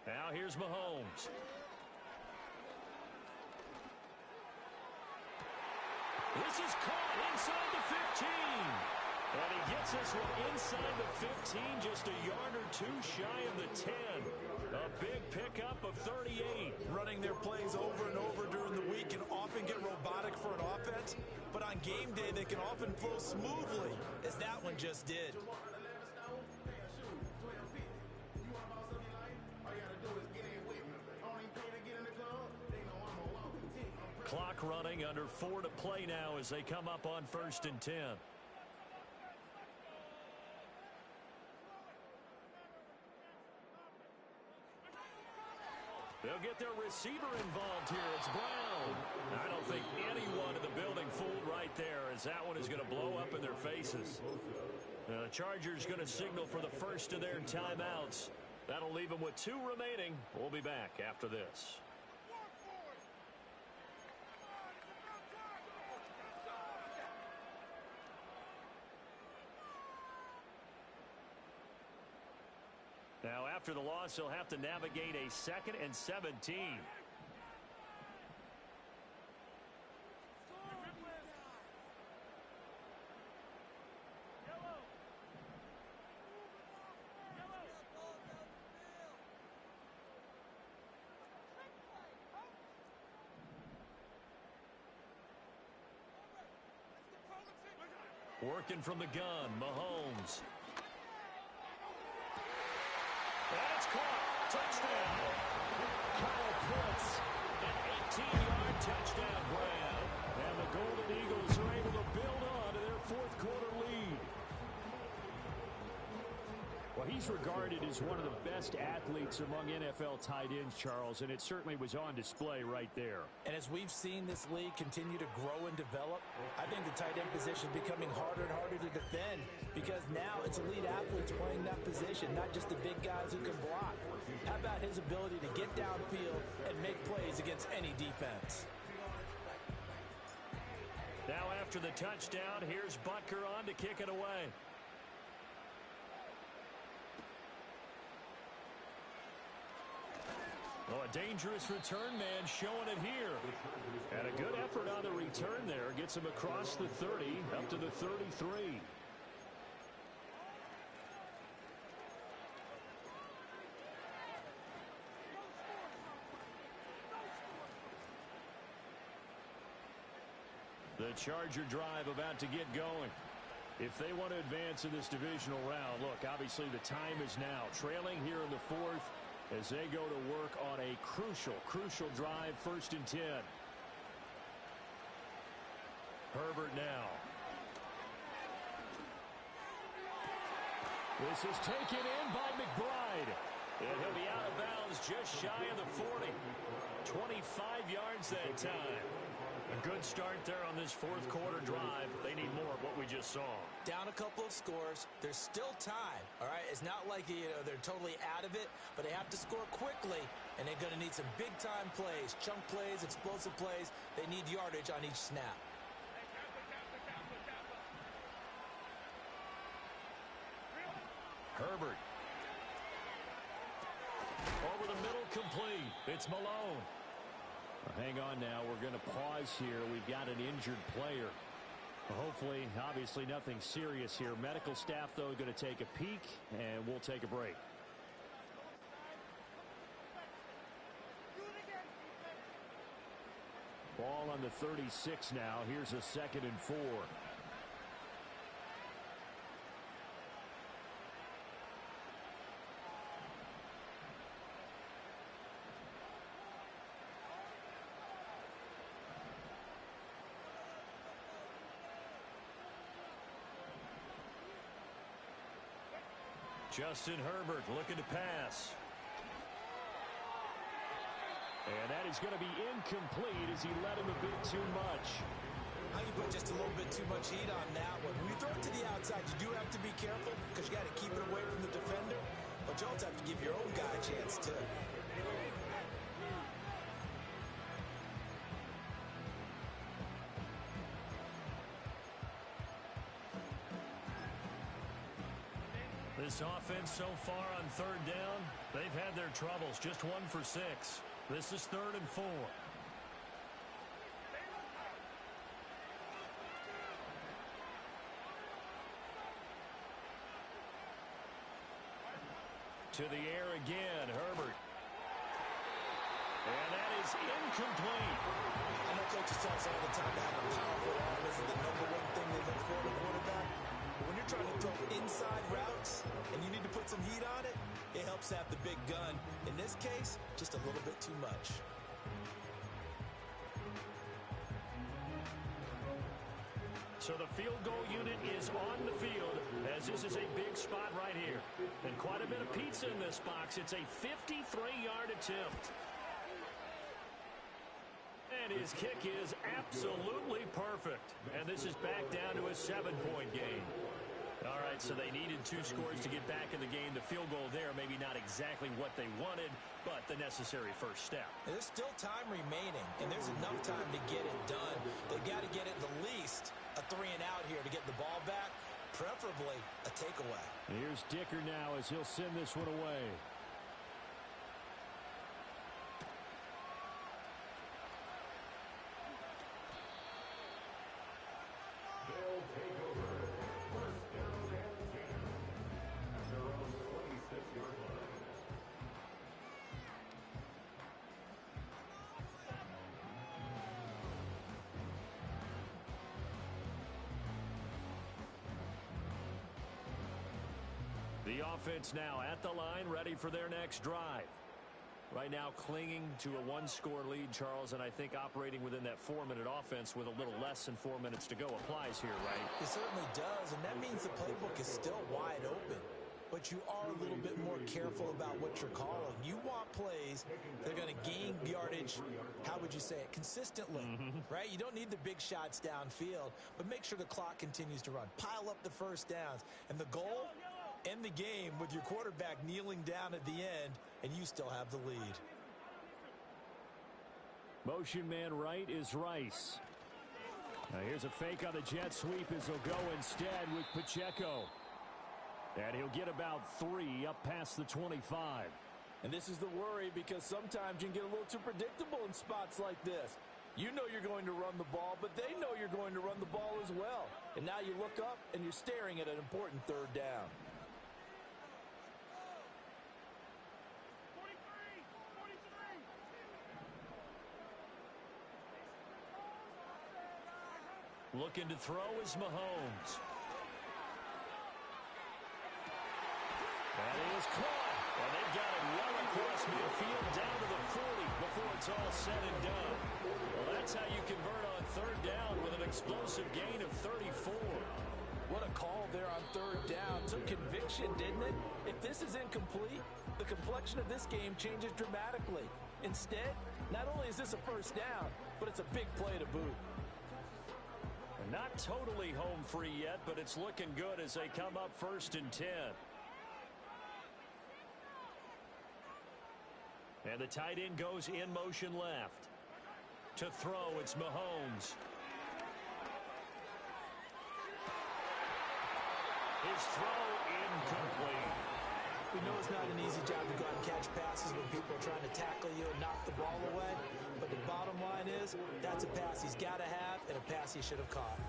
Now here's Mahomes. This is caught inside the 15. And he gets this one inside the 15, just a yard or two shy of the 10. A big pickup of 38. Running their plays over and over during the week can often get robotic for an offense, but on game day they can often flow smoothly, as that one just did. Clock running, under 4 to play now as they come up on 1st and 10. They'll get their receiver involved here. It's Brown. I don't think anyone in the building fooled right there, as that one is going to blow up in their faces. The Chargers going to signal for the first of their timeouts. That'll leave them with 2 remaining. We'll be back after this. Now, after the loss, he'll have to navigate a 2nd and 17. Working from the gun, Mahomes. And it's caught. Touchdown. Kyle Pitts, An 18-yard touchdown grab. and the Golden Eagles are able to build on to their fourth quarter lead. Well, he's regarded as one of the best athletes among NFL tight ends, Charles, and it certainly was on display right there. And as we've seen this league continue to grow and develop, I think the tight end position is becoming harder and harder to defend because now it's elite athletes playing that position, not just the big guys who can block. How about his ability to get downfield and make plays against any defense? Now after the touchdown, here's Butker on to kick it away. Oh, a dangerous return man showing it here. And a good effort on the return there. Gets him across the 30, up to the 33. The Charger drive about to get going. If they want to advance in this divisional round, look, obviously the time is now. Trailing here in the fourth as they go to work on a crucial drive, 1st and 10. Herbert now. This is taken in by McBride. And he'll be out of bounds just shy of the 40. 25 yards that time. A good start there on this fourth quarter drive. They need more of what we just saw. Down a couple of scores. There's still time, all right? It's not like, they're totally out of it, but they have to score quickly, and they're going to need some big-time plays, chunk plays, explosive plays. They need yardage on each snap. Herbert. Over the middle, complete. It's Malone. Hang on now. We're going to pause here. We've got an injured player. Hopefully, obviously nothing serious here. Medical staff, though, going to take a peek, and we'll take a break. Ball on the 36 now. Here's a 2nd and 4. Justin Herbert looking to pass. And that is going to be incomplete as he led him a bit too much. How you put just a little bit too much heat on that one. When you throw it to the outside, you do have to be careful because you got to keep it away from the defender. But you also have to give your own guy a chance too. This offense so far on 3rd down, they've had their troubles. Just 1 for 6. This is 3rd and 4. To the air again, Herbert. And that is incomplete. I know coaches tell us all the time to have a powerful arm isn't the #1 thing they look for in a quarterback. But when you're trying to throw inside routes and you need to put some heat on it, it helps have the big gun. In this case, just a little bit too much. So the field goal unit is on the field as this is a big spot right here. And quite a bit of pizza in this box. It's a 53-yard attempt. And his kick is absolutely perfect. And this is back down to a 7-point game. All right, so they needed 2 scores to get back in the game. The field goal there, maybe not exactly what they wanted, but the necessary first step. There's still time remaining, and there's enough time to get it done. They've got to get it the least a 3 and out here to get the ball back, preferably a takeaway. Here's Dicker now as he'll send this one away. They'll take over. 1st down and 10. At their own 26-yard line. The offense now at the line, ready for their next drive. Right now clinging to a one-score lead, Charles, and I think operating within that 4-minute offense with a little less than 4 minutes to go applies here, right? It certainly does, and that means the playbook is still wide open. But you are a little bit more careful about what you're calling. You want plays that are going to gain yardage, how would you say it, consistently, right? You don't need the big shots downfield, but make sure the clock continues to run. Pile up the first downs. And the goal, end the game with your quarterback kneeling down at the end, and you still have the lead. Motion man right is Rice. Now here's a fake on the jet sweep as he'll go instead with Pacheco. And he'll get about 3 up past the 25. And this is the worry, because sometimes you can get a little too predictable in spots like this. You know you're going to run the ball, but they know you're going to run the ball as well. And now you look up and you're staring at an important third down. Looking to throw is Mahomes. And he is caught. And they've got it well across midfield down to the 40 before it's all said and done. Well, that's how you convert on third down with an explosive gain of 34. What a call there on third down. Took conviction, didn't it? If this is incomplete, the complexion of this game changes dramatically. Instead, not only is this a first down, but it's a big play to boot. Not totally home free yet, but it's looking good as they come up 1st and 10. And the tight end goes in motion left. To throw, it's Mahomes. His throw incomplete. We know it's not an easy job to go out and catch passes when people are trying to tackle you and knock the ball away. But the bottom line is, that's a pass he's got to have and a pass he should have caught.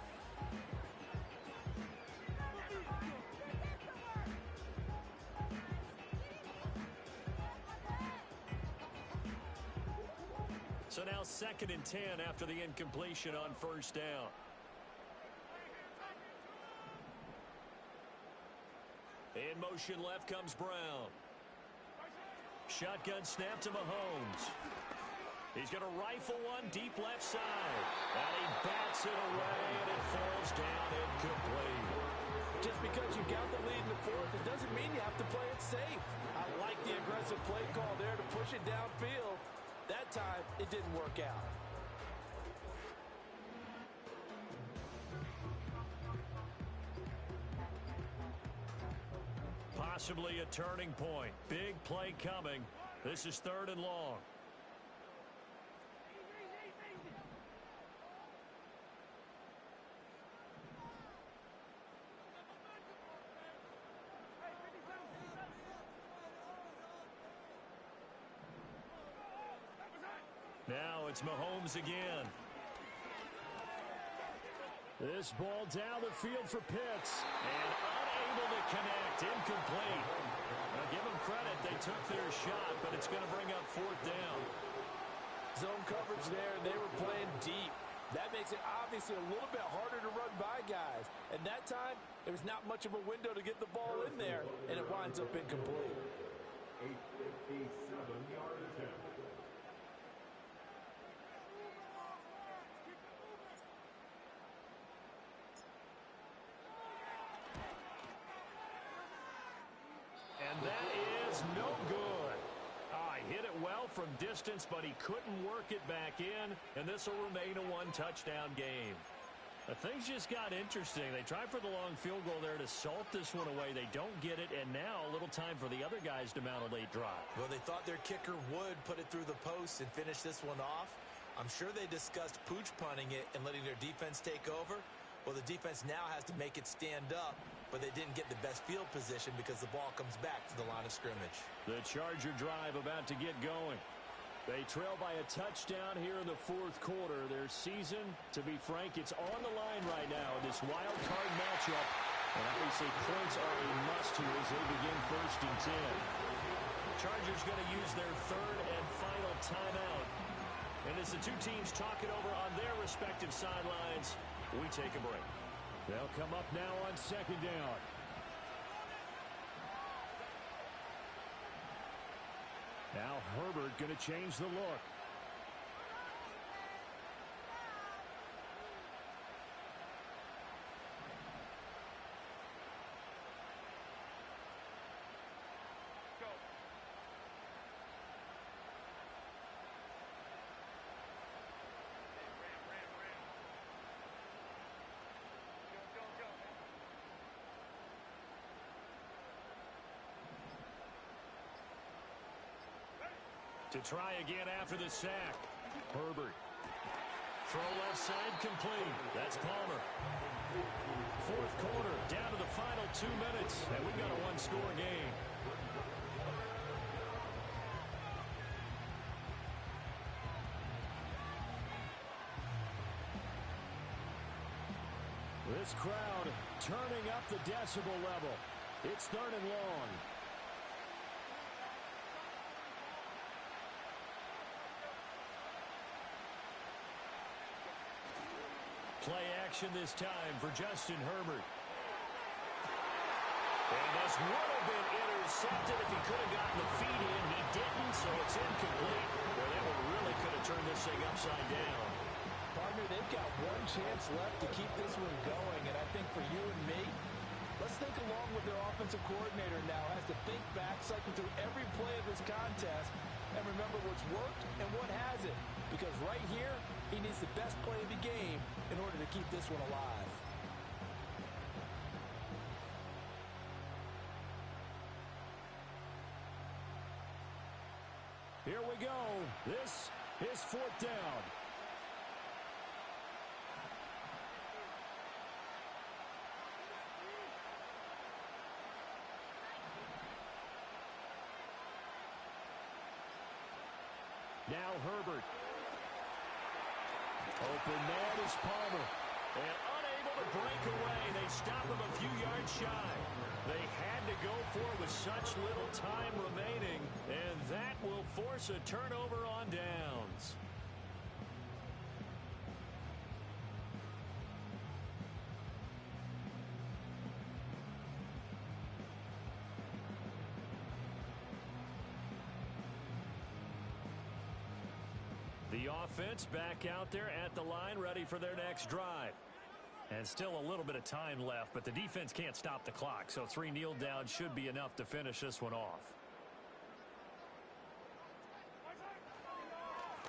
So now 2nd and 10 after the incompletion on first down. In motion left comes Brown. Shotgun snap to Mahomes. He's going to rifle one deep left side. And he bats it away, and it falls down incomplete. Just because you got the lead in the 4th, it doesn't mean you have to play it safe. I like the aggressive play call there to push it downfield. That time, it didn't work out. Possibly a turning point. Big play coming. This is 3rd and long. Now it's Mahomes again. This ball down the field for Pitts. And unable to connect. Incomplete. Now give them credit. They took their shot, but it's going to bring up 4th down. Zone coverage there. They were playing deep. That makes it obviously a little bit harder to run by guys. And that time, there was not much of a window to get the ball in there, and it winds up incomplete. 857-yard attempt. And that is no good. He hit it well from distance, but he couldn't work it back in, and this will remain a one-touchdown game. Things just got interesting. They tried for the long field goal there to salt this one away. They don't get it, and now a little time for the other guys to mount a late drive. Well, they thought their kicker would put it through the post and finish this one off. I'm sure they discussed pooch punting it and letting their defense take over. Well, the defense now has to make it stand up, but they didn't get the best field position because the ball comes back to the line of scrimmage. The Charger drive about to get going. They trail by a touchdown here in the 4th quarter. Their season, to be frank, it's on the line right now in this wild card matchup. And obviously points are a must here as they begin 1st and 10. The Chargers going to use their 3rd and final timeout. And as the two teams talk it over on their respective sidelines, we take a break. They'll come up now on 2nd down. Now Herbert going to change the look. To try again after the sack. Herbert. Throw left side complete. That's Palmer. Fourth quarter, down to the final 2 minutes, and we've got a one-score game. This crowd turning up the decibel level. It's 3rd and long. Play action this time for Justin Herbert. And this would have been intercepted if he could have gotten the feet in. He didn't, so it's incomplete. Well, they really could have turned this thing upside down. Partner, they've got one chance left to keep this one going, and I think for you and me, let's think along with their offensive coordinator now. Has to think back, cycle through every play of this contest, and remember what's worked and what hasn't. Because right here, he needs the best play of the game in order to keep this one alive. Here we go. This is 4th down. Now Herbert. Open man is Palmer. And unable to break away. They stop him a few yards shy. They had to go for it with such little time remaining. And that will force a turnover on downs. The offense back out there at the line, ready for their next drive. And still a little bit of time left, but the defense can't stop the clock, so 3 kneel downs should be enough to finish this one off.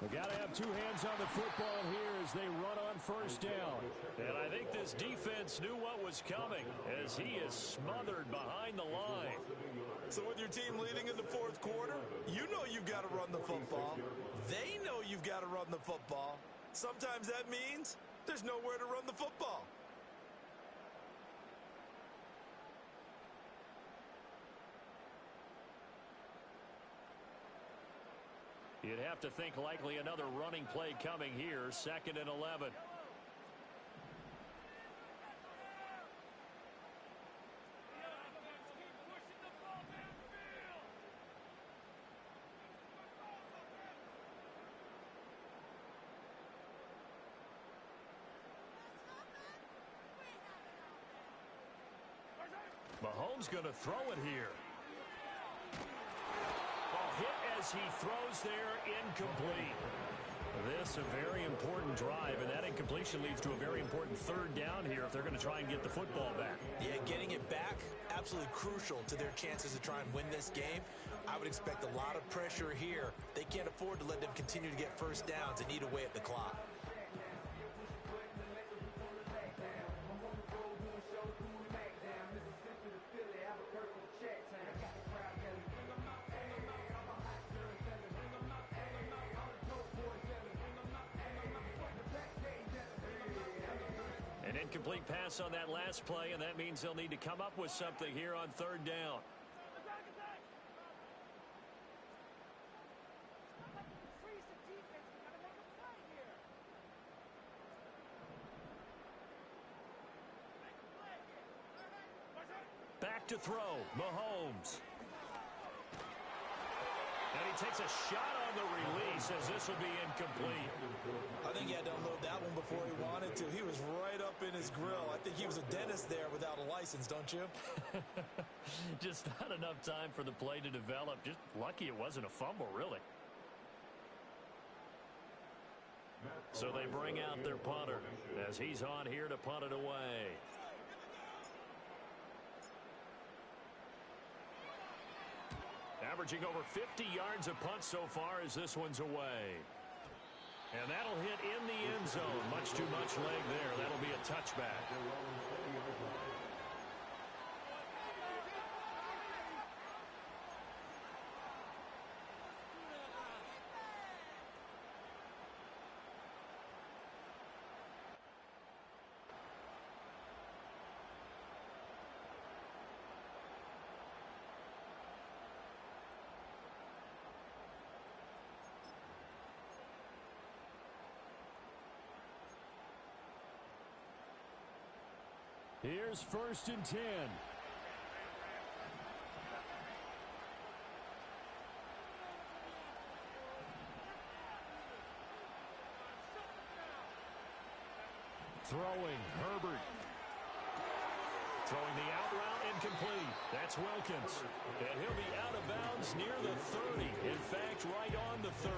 We got to have 2 hands on the football here as they run on 1st down. And I think this defense knew what was coming as he is smothered behind the line. So with your team leading in the 4th quarter, you know you've got to run the football. They know you've got to run the football. Sometimes that means there's nowhere to run the football. You'd have to think likely another running play coming here, 2nd and 11. Mahomes going to throw it here. Hit as he throws there, incomplete. This a very important drive, and that incompletion leads to a very important 3rd down here if they're going to try and get the football back. Yeah, getting it back, absolutely crucial to their chances to try and win this game. I would expect a lot of pressure here. They can't afford to let them continue to get 1st downs and eat away at the clock. Incomplete pass on that last play, and that means they'll need to come up with something here on 3rd down. Back to throw, Mahomes. And he takes a shot on the release as this will be incomplete. I think he had to unload that one before before he wanted to. He was right up in his grill. I think he was a dentist there without a license, don't you? Just not enough time for the play to develop. Just lucky it wasn't a fumble, really. So they bring out their punter as he's on here to punt it away. Averaging over 50 yards a punt so far as this one's away. And that'll hit in the end zone. Much too much leg there. That'll be a touchback. Here's 1st and 10. Throwing, Herbert. Throwing the out route incomplete. That's Wilkins. And he'll be out of bounds near the 30. In fact, right on the 30.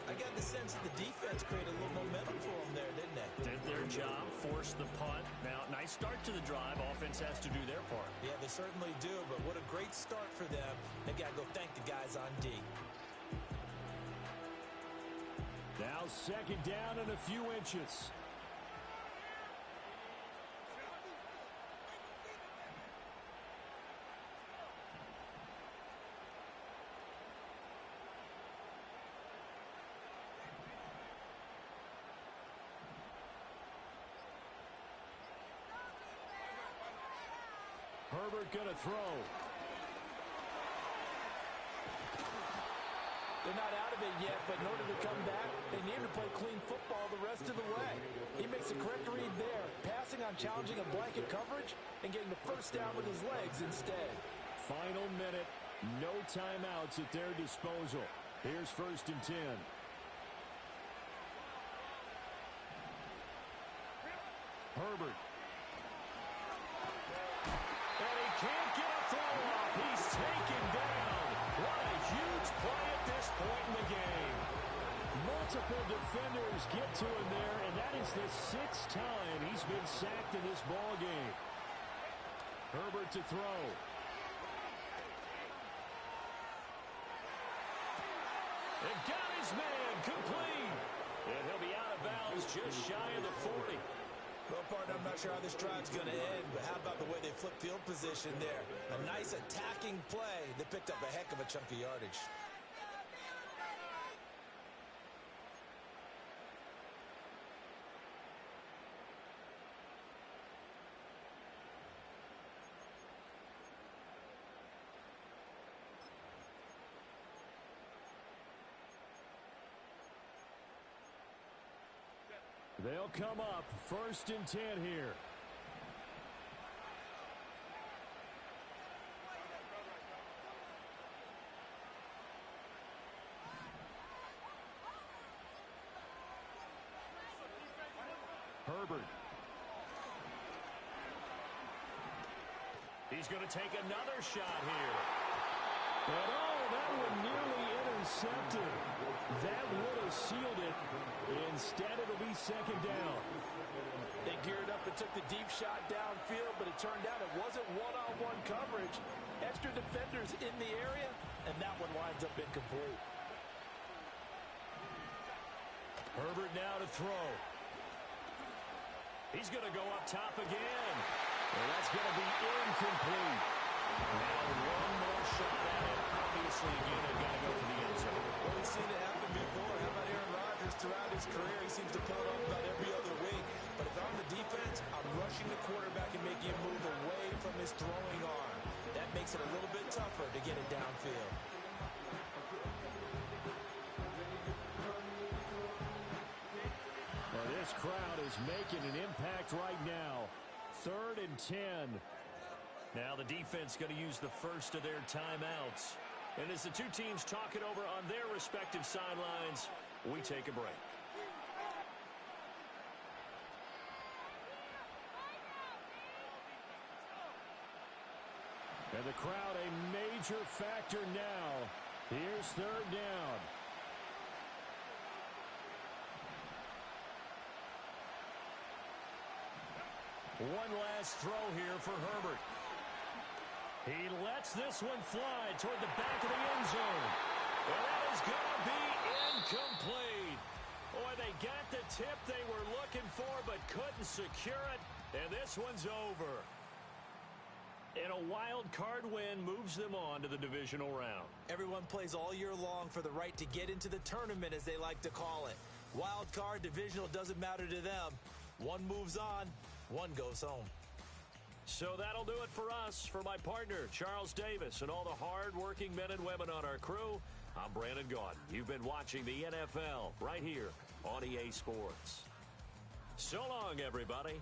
I got the sense that the defense created a little momentum for them there, didn't they? Did their job, forced the punt. Now, nice start to the drive. Offense has to do their part. Yeah, they certainly do, but what a great start for them. They got to go thank the guys on D. Now 2nd down and a few inches. Herbert going to throw. They're not out of it yet, but in order to come back, they need to play clean football the rest of the way. He makes a correct read there, passing on challenging a blanket coverage and getting the 1st down with his legs instead. Final minute, no timeouts at their disposal. Here's 1st and 10. Herbert. Can't get a throw off. He's taken down. What a huge play at this point in the game. Multiple defenders get to him there, and that is the 6th time he's been sacked in this ball game. Herbert to throw. And got his man complete. And he'll be out of bounds just shy of the 40. Well, partner, I'm not sure how this drive's going to end, but how about the way they flip field position there? A nice attacking play. They picked up a heck of a chunk of yardage. They'll come up 1st and 10 here. Herbert. He's going to take another shot here. And oh, that one nearly intercepted. That would have sealed it. Instead, it'll be 2nd down. They geared up and took the deep shot downfield, but it turned out it wasn't one-on-one coverage. Extra defenders in the area, and that one winds up incomplete. Herbert now to throw. He's going to go up top again. And that's going to be incomplete. Now one more shot at it. Obviously, again, they've got to go for the end zone. Well, we've seen it happen before. How about Aaron Rodgers throughout his career? He seems to pull it off about every other week. But if I'm the defense, I'm rushing the quarterback and making him move away from his throwing arm. That makes it a little bit tougher to get it downfield. Well, this crowd is making an impact right now. 3rd and 10. Now the defense going to use the first of their timeouts. And as the two teams talk it over on their respective sidelines, we take a break. And the crowd a major factor now. Here's third down. One last throw here for Herbert. He lets this one fly toward the back of the end zone. And that is going to be incomplete. Boy, they got the tip they were looking for but couldn't secure it. And this one's over. And a wild card win moves them on to the divisional round. Everyone plays all year long for the right to get into the tournament, as they like to call it. Wild card, divisional, doesn't matter to them. One moves on, one goes home. So that'll do it for us. For my partner, Charles Davis, and all the hard-working men and women on our crew, I'm Brandon Gaudin. You've been watching the NFL right here on EA Sports. So long, everybody.